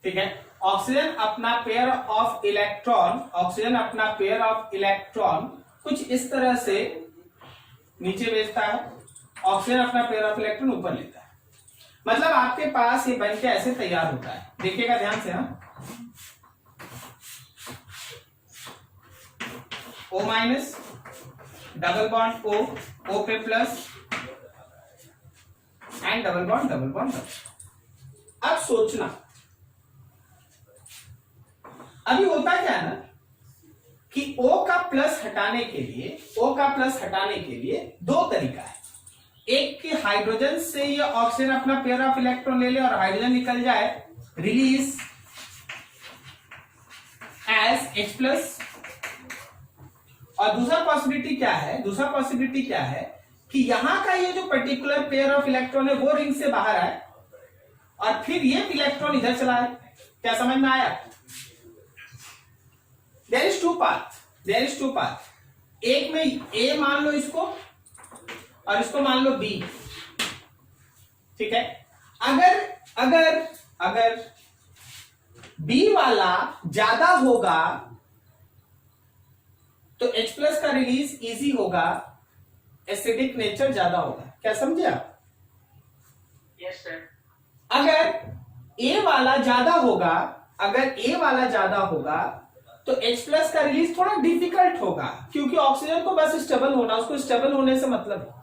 ठीक है, ऑक्सीजन अपना पेयर ऑफ इलेक्ट्रॉन कुछ इस तरह से नीचे भेजता है, ऑक्सीजन अपना पेयर ऑफ इलेक्ट्रॉन ऊपर लेता है। मतलब आपके पास ये बन के ऐसे तैयार होता है, देखिएगा ध्यान से। हाँ, O minus, double bond O, O पे plus and double bond double bond double. अब सोचना, अभी होता क्या है ना कि O का प्लस हटाने के लिए, O का प्लस हटाने के लिए दो तरीका है। एक कि हाइड्रोजन से ये ऑक्सीजन अपना पेयर ऑफ इलेक्ट्रॉन ले ले और हाइड्रोजन निकल जाए, रिलीज एज H प्लस। और दूसरा पॉसिबिलिटी क्या है, दूसरा पॉसिबिलिटी क्या है कि यहां का ये जो पर्टिकुलर पेयर ऑफ इलेक्ट्रॉन है वो रिंग से बाहर आए और फिर ये इलेक्ट्रॉन इधर चला आए। क्या समझ में आया? There is two path, there is two path. एक में A मान लो इसको और इसको मान लो B, ठीक है। अगर अगर अगर B वाला ज्यादा होगा तो H प्लस का रिलीज इजी होगा, एसिडिक नेचर ज्यादा होगा। क्या समझे आप? Yes, sir. अगर A वाला ज्यादा होगा, अगर A वाला ज्यादा होगा तो H प्लस का रिलीज थोड़ा डिफिकल्ट होगा, क्योंकि ऑक्सीजन को बस स्टेबल होना, उसको स्टेबल होने से मतलब है,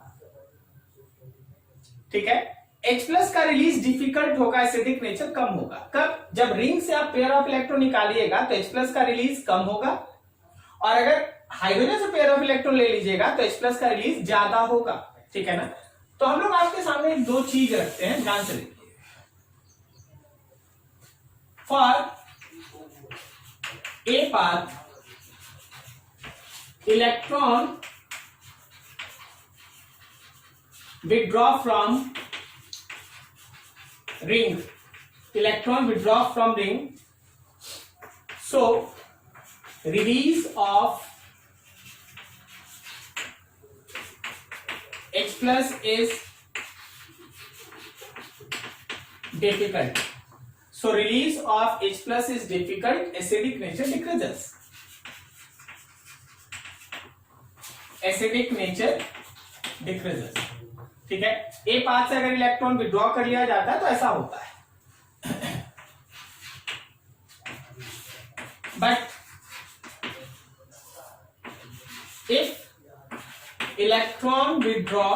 ठीक है। H प्लस का रिलीज डिफिकल्ट होगा, एसिडिक नेचर कम होगा। कब? जब रिंग से आप पेयर ऑफ इलेक्ट्रॉन निकालिएगा तो H प्लस का रिलीज कम होगा, और अगर हाइड्रोजन से पेयर ऑफ इलेक्ट्रॉन ले लीजिएगा तो H प्लस का रिलीज ज्यादा होगा, ठीक है ना। तो हम लोग आपके सामने दो चीज रखते हैं, ध्यान से देखिए। For A path, electron withdraw from ring, electron withdraw from ring, so release of H plus is difficult. So release of H plus is difficult, acidic nature decreases. Acidic nature decreases. ठीक है। A path से अगर electron withdraw कर लिया जाता है तो ऐसा होता है। But if electron withdraw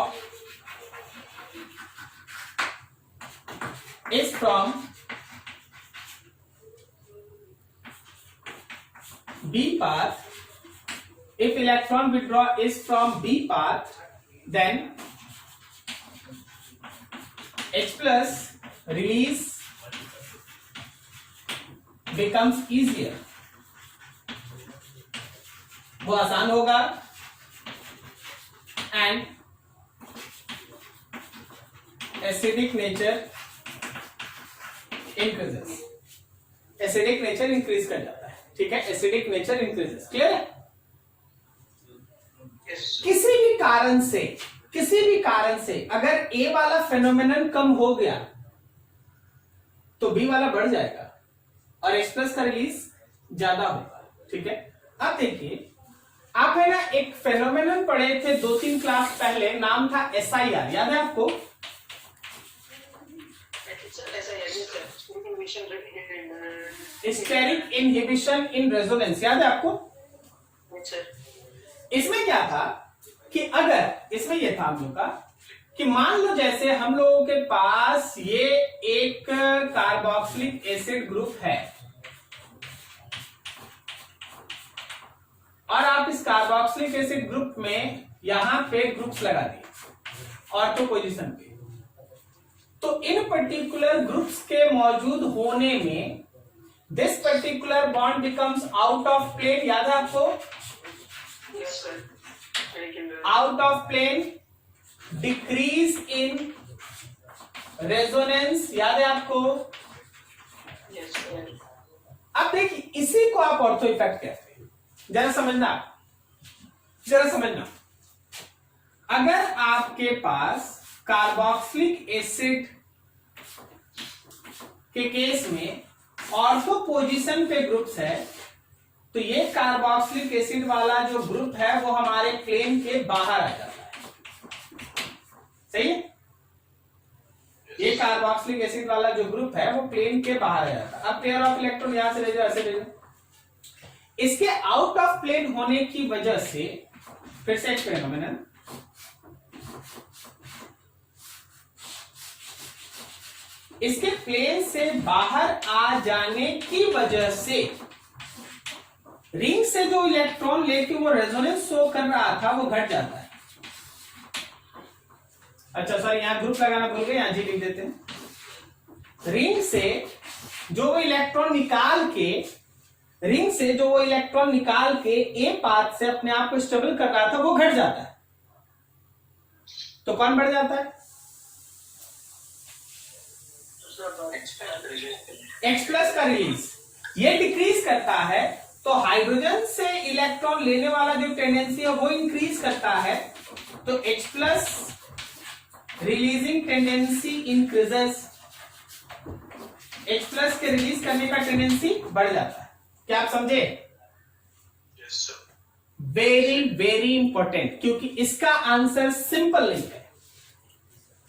is from B path, if electron withdraw is from B path, then H plus release becomes easier, वो आसान होगा, and acidic nature increases, acidic nature increase कर जाता है, ठीक है। एसिडिक नेचर इंक्रीजेस, क्लियर है? Yes. किसी भी कारण से अगर A वाला फेनोमेनन कम हो गया तो B वाला बढ़ जाएगा और H प्लस का रिलीज ज्यादा होगा, ठीक है। अब देखिए, आप है ना एक फेनोमेनन पढ़े थे 2-3 क्लास पहले, नाम था SIR, याद है आपको? स्टेरिक इनहिबिशन इन रेजोनेंस, याद है आपको? इसमें क्या था कि अगर इसमें यह था हम लोग का कि मान लो जैसे हम लोगों के पास ये एक कार्बोक्सिलिक एसिड ग्रुप है और आप इस कार्बोक्सिलिक एसिड ग्रुप में यहां पे ग्रुप्स लगा दिए ऑर्थो पोजीशन पे, तो इन पर्टिकुलर ग्रुप्स के मौजूद होने में this particular bond becomes out of plane, याद है आपको? Yes, sir. Out of plane, decrease in resonance, याद है आपको? Yes, sir. अब देखिए, इसी को आप ऑर्थो इफेक्ट कहते हैं। जरा समझना, जरा समझना। अगर आपके पास कार्बोक्सिलिक एसिड के केस में ऑर्थो पोजीशन पे ग्रुप्स है, तो ये कार्बोक्सिलिक एसिड वाला जो ग्रुप है वो हमारे प्लेन के बाहर आ जाता है, सही है? ये कार्बोक्सिलिक एसिड वाला जो ग्रुप है वो प्लेन के बाहर आ जाता है। अब पेयर ऑफ इलेक्ट्रॉन यहां से ले जाओ, ऐसे ले जाओ। इसके आउट ऑफ प्लेन होने की वजह से, फिर से एक फेनोमेनन, इसके प्लेन से बाहर आ जाने की वजह से रिंग से जो इलेक्ट्रॉन लेके वो रेजोनेंस शो कर रहा था वो घट जाता है। अच्छा सर, यहां ग्रुप लगाना भूल गए, यहां जी लिख देते हैं। रिंग से जो वो इलेक्ट्रॉन निकाल के ए पाथ से अपने आप को स्टेबल कर रहा था वो घट जाता है। तो कौन बढ़ जाता है? H प्लस का रिलीज, ये डिक्रीज करता है। तो हाइड्रोजन से इलेक्ट्रॉन लेने वाला जो टेंडेंसी है वो इंक्रीज करता है, तो H plus releasing tendency increases, H plus के रिलीज करने का टेंडेंसी बढ़ जाता है। क्या आप समझे? Yes, sir. Very very important, क्योंकि इसका आंसर सिंपल नहीं है।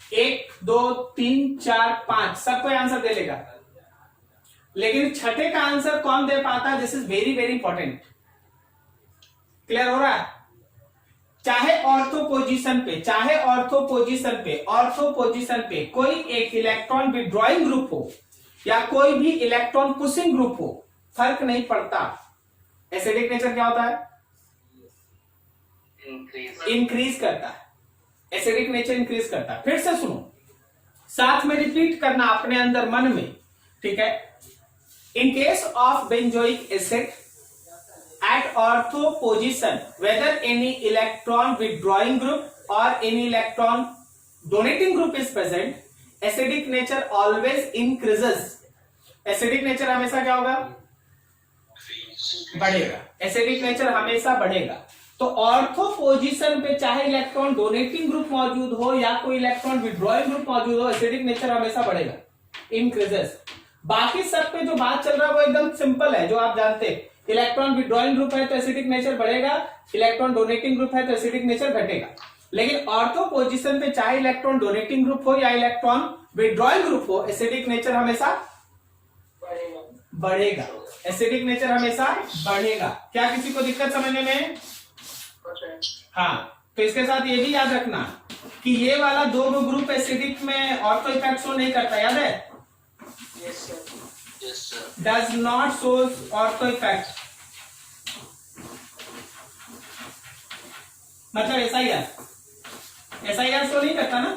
1 2 3 4 5 सब कोई आंसर दे लेगा, लेकिन छठे का आंसर कौन दे पाता है? This is very very important. Clear हो रहा है? चाहे ऑर्थो पोजीशन पे कोई एक इलेक्ट्रॉन विड्रॉइंग ग्रुप हो या कोई भी इलेक्ट्रॉन पुशिंग ग्रुप हो, फर्क नहीं पड़ता। एसिडिक नेचर क्या होता है? इंक्रीज करता है। एसिडिक नेचर इंक्रीज करता है। फिर से सुनो, साथ में रिपीट करना अपने अंदर मन में, ठीक है? In case of benzoic acid, at ortho position, whether any electron withdrawing group or any electron donating group is present, acidic nature always increases. Acidic nature हमेशा क्या होगा? बढ़ेगा। एसिडिक नेचर हमेशा बढ़ेगा। तो ऑर्थो पोजीशन पे चाहे इलेक्ट्रॉन डोनेटिंग ग्रुप मौजूद हो या कोई इलेक्ट्रॉन विड्रॉइंग ग्रुप मौजूद हो, एसिडिक नेचर हमेशा बढ़ेगा, इंक्रीजेस। बाकी सब पे जो बात चल रहा है वो एकदम सिंपल है, जो आप जानते हैं। इलेक्ट्रॉन विड्रॉइंग ग्रुप है तो एसिडिक नेचर बढ़ेगा, इलेक्ट्रॉन डोनेटिंग ग्रुप है तो एसिडिक नेचर घटेगा। लेकिन ऑर्थो पोजीशन पे चाहे इलेक्ट्रॉन डोनेटिंग ग्रुप हो या इलेक्ट्रॉन विड्रॉइंग ग्रुप हो, एसिडिक नेचर हमेशा बढ़ेगा। एसिडिक नेचर हमेशा बढ़ेगा। क्या किसी को दिक्कत समझने में? हाँ, तो इसके साथ ये भी याद रखना कि ये वाला दो ग्रुप एसिडिक में ऑर्थो इफेक्ट शो नहीं करता, याद है? Yes, sir. Yes, sir. Does not show ortho effect, मतलब SIR शो नहीं करता ना,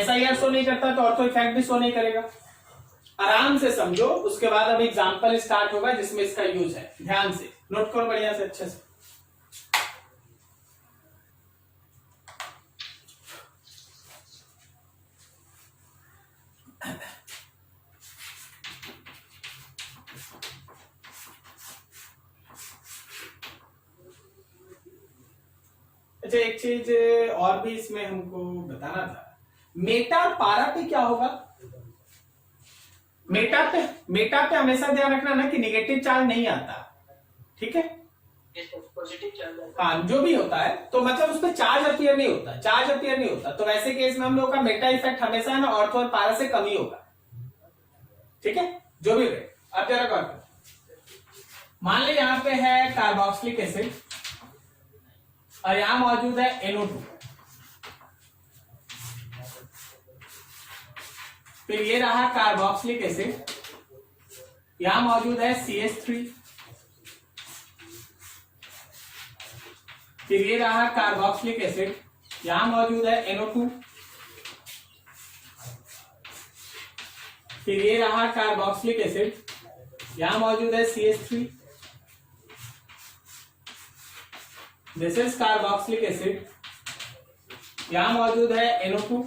SIR शो नहीं करता तो ऑर्थो इफेक्ट भी शो नहीं करेगा। आराम से समझो, उसके बाद अब एग्जांपल स्टार्ट होगा जिसमें इसका यूज है। ध्यान से नोट करो, बढ़िया से, अच्छे से। अच्छा, एक चीज और भी इसमें हमको बताना था, मेटा और पारा पे क्या होगा? मेटा पे हमेशा ध्यान रखना ना कि निगेटिव चार्ज नहीं आता, ठीक है? Positive charge. हाँ, जो भी होता है तो मतलब उसमें चार्ज अपीयर नहीं होता, तो वैसे केस में हम लोग का मेटा इफेक्ट हमेशा ना ऑर्थो और पारा से कम ही होगा, ठीक है? जो भी रहे। अब जरा गौर करो, मान ली यहां पे है कार्बोक्सिलिक एसिड और यहां मौजूद है NO2, फिर ये रहा कार्बोक्सिलिक एसिड, यहां मौजूद है CH3, फिर ये रहा कार्बोक्सिलिक एसिड, यहां मौजूद है NO2, फिर ये रहा कार्बोक्सिलिक एसिड, यहां मौजूद है CH3, this is carboxylic acid, यहां मौजूद है NO2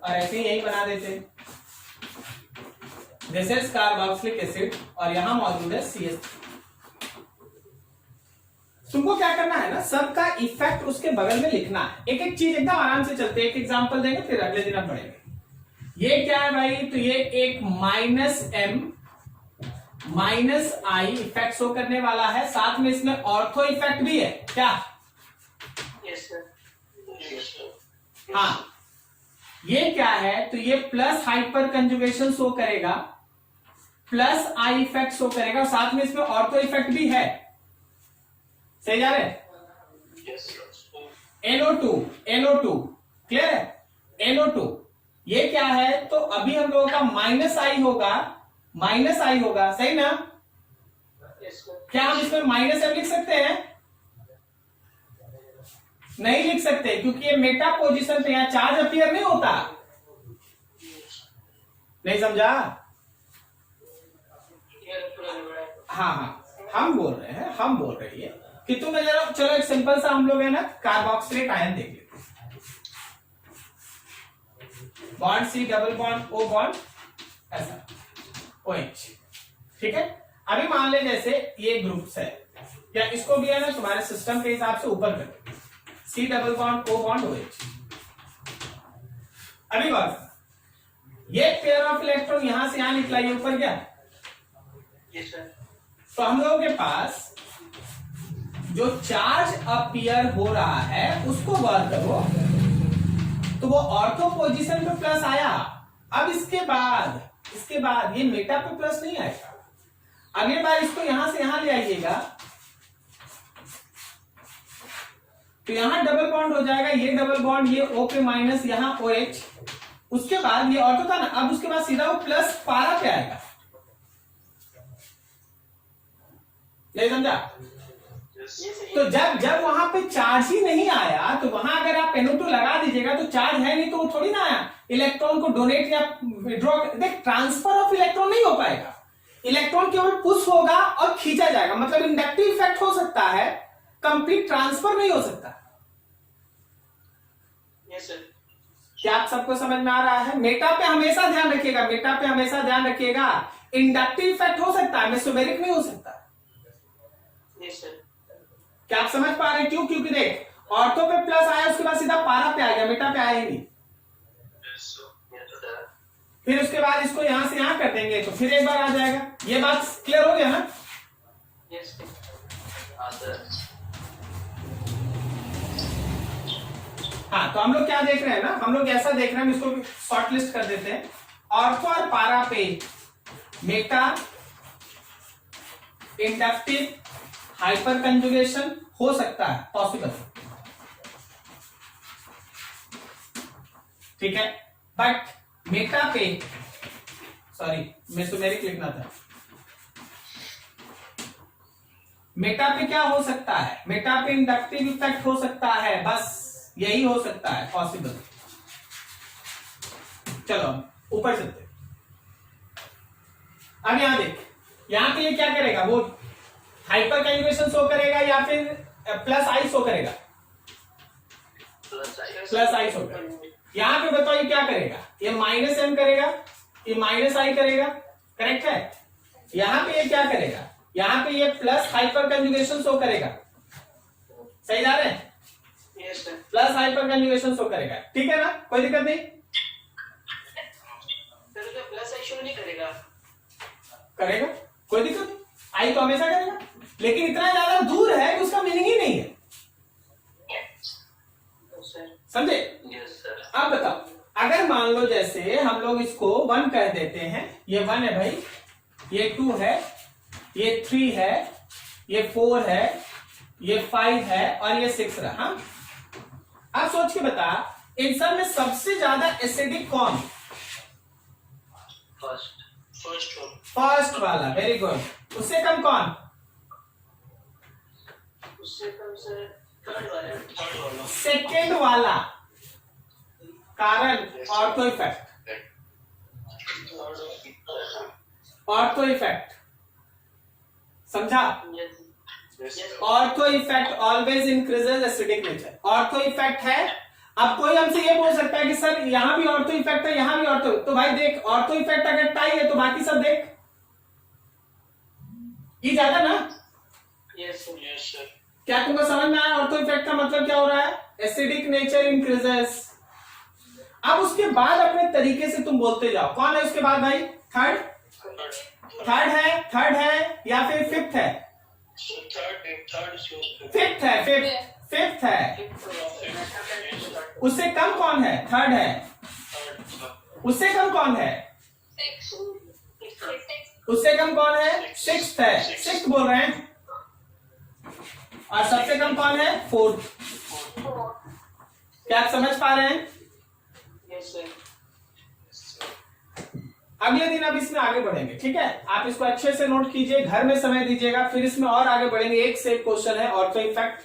और ऐसे ही यही बना देते हैं, दिस इज कार्बोक्सिलिक एसिड और यहां मौजूद है CH3। तुमको क्या करना है ना, सबका इफेक्ट उसके बगल में लिखना है। एक एक चीज एकदम आराम से चलते हैं, एक एग्जांपल देंगे फिर अगले दिन आप पढ़ेंगे। ये क्या है भाई? तो ये एक -M -I इफेक्ट शो करने वाला है, साथ में इसमें ऑर्थो इफेक्ट भी है। क्या? Yes, sir. Yes, sir. हाँ, ये क्या है? तो ये प्लस हाइपर कंजुगेशन शो करेगा, प्लस आई इफेक्ट शो करेगा, और साथ में इसमें ऑर्थो इफेक्ट भी है। सही जा रहे हैं? Yes, sir. NO2 क्लियर है? NO2 ये क्या है? तो अभी हम लोगों का माइनस आई होगा, सही ना? Yes, sir. क्या हम इसमें माइनस एम लिख सकते हैं? नहीं लिख सकते, क्योंकि ये मेटा पोजीशन पे यहां चार्ज अपीयर नहीं होता। नहीं समझा? हाँ, हम बोल रहे हैं कि तुम्हें जरा, चलो एक सिंपल सा हम लोग है ना कार्बोक्सिलेट आयन देख लेते हैं। Bond C double bond O bond ऐसा OH, ठीक है। अभी मान ले जैसे ये ग्रुप्स है, या इसको भी है ना तुम्हारे सिस्टम के हिसाब से ऊपर कर, C double bond O bond OH। अभी बात, ये पेयर ऑफ इलेक्ट्रॉन यहां से यहां निकला, ये ऊपर गया। Yes, sir. तो हम लोगों के पास जो चार्ज अपीयर हो रहा है उसको गौर करो, तो वो ऑर्थो पोजीशन पे प्लस आया। अब इसके बाद ये मेटा पे प्लस नहीं आएगा। अगली बार इसको यहां से यहां ले आइएगा, तो यहां डबल बॉन्ड हो जाएगा, ये डबल बॉन्ड, ये O पे माइनस, यहां OH। उसके बाद ये ऑर्थो था ना, अब उसके बाद सीधा वो प्लस पारा पे आएगा। नहीं समझा? Yes. तो जब वहां पे चार्ज ही नहीं आया, तो वहां अगर आप NO2 लगा दीजिएगा तो चार्ज है नहीं, तो वो थोड़ी ना आया इलेक्ट्रॉन को डोनेट या विड्रॉ। देख, ट्रांसफर ऑफ इलेक्ट्रॉन नहीं हो पाएगा, इलेक्ट्रॉन केवल पुश होगा और खींचा जाएगा। मतलब इंडक्टिव इफेक्ट हो सकता है, कंप्लीट ट्रांसफर नहीं हो सकता। Yes, sir. क्या आप सबको समझ में आ रहा है? मेटा पे हमेशा ध्यान रखिएगा, इंडक्टिव इफेक्ट हो सकता है, मेसोमेरिक नहीं हो सकता। Yes, sir. क्या आप समझ पा रहे हैं? क्यों? क्योंकि देख, ऑर्थो पे प्लस आया, उसके बाद सीधा पारा पे आ गया, मेटा पे आया ही नहीं। Yes, sir. Yes, sir. फिर उसके बाद इसको यहां से यहां कर देंगे, तो फिर एक बार आ जाएगा। ये बात क्लियर हो गया ना? Yes, sir. हाँ, तो हम लोग क्या देख रहे हैं ना, हम लोग ऐसा देख रहे हैं, हम इसको शॉर्ट लिस्ट कर देते हैं। ऑर्थो और पारा पे मेटा इंडक्टिव हाइपर कंजुगेशन हो सकता है, पॉसिबल, ठीक है। बट मेटा पे, सॉरी मेसोमेरिक लिखना था, मेटा पे क्या हो सकता है? मेटा पे इंडक्टिव इफेक्ट हो सकता है, बस यही हो सकता है, पॉसिबल। चलो ऊपर चलते। अब यहां देख, यहां पे ये क्या करेगा? वो हाइपर कंजुगेशन शो करेगा या फिर प्लस आई शो करेगा? प्लस आई शो करेगा। यहां पे बताओ ये क्या करेगा? ये माइनस एम करेगा, ये माइनस आई करेगा, करेक्ट है। यहां पे ये क्या करेगा? यहां पे ये प्लस हाइपर कंजुगेशन शो करेगा। सही जा रहे हैं? Yes, sir. Plus hyper conjugation show करेगा, ठीक है ना? कोई दिक्कत नहीं? सर, तो प्लस आई शो नहीं करेगा। करेगा, कोई दिक्कत नहीं, आई तो हमेशा करेगा, लेकिन इतना ज्यादा दूर है कि उसका मीनिंग ही नहीं है। सर। समझे? Yes, sir. अब बताओ, अगर मान लो जैसे हम लोग इसको 1 कह देते हैं, ये 1 है भाई, ये 2 है, ये 3 है, ये 4 है, ये 5 है और ये 6 रहा। अब सोच के बता, इन सब में सबसे ज्यादा एसिडिक कौन? First one. फर्स्ट वाला, वेरी गुड। उससे कम कौन? उससे कम सर थर्ड वाला। Third one. सेकेंड वाला। कारण ऑर्थो इफेक्ट, ऑर्थो इफेक्ट, समझा? Yes. Yes, sir. Ortho effect always increases acidic nature. Ortho effect है। अब कोई हमसे ये बोल सकता है कि सर यहां भी ऑर्थो इफेक्ट है, यहां भी ऑर्थो, तो भाई देख, ऑर्थो इफेक्ट अगर टाई है तो बाकी सब देख, ये ज्यादा ना। Yes, sir. Yes, sir. क्या तुमको समझ में आया ऑर्थो इफेक्ट का मतलब क्या हो रहा है? Acidic nature increases. अब उसके बाद अपने तरीके से तुम बोलते जाओ। कौन है उसके बाद भाई? थर्ड? थर्ड है या फिर फिफ्थ है? So third is your fifth है, फिफ्थ है। उससे कम कौन है? थर्ड है। third. उससे कम कौन है? उससे कम कौन है? सिक्स्थ है, सिक्स्थ बोल रहे हैं। और सबसे कम कौन है? फोर्थ। क्या आप समझ पा रहे हैं? Yes, sir. अगले दिन अब इसमें आगे बढ़ेंगे, ठीक है? आप इसको अच्छे से नोट कीजिए, घर में समय दीजिएगा, फिर इसमें और आगे बढ़ेंगे। एक से एक क्वेश्चन है, ऑटो इफेक्ट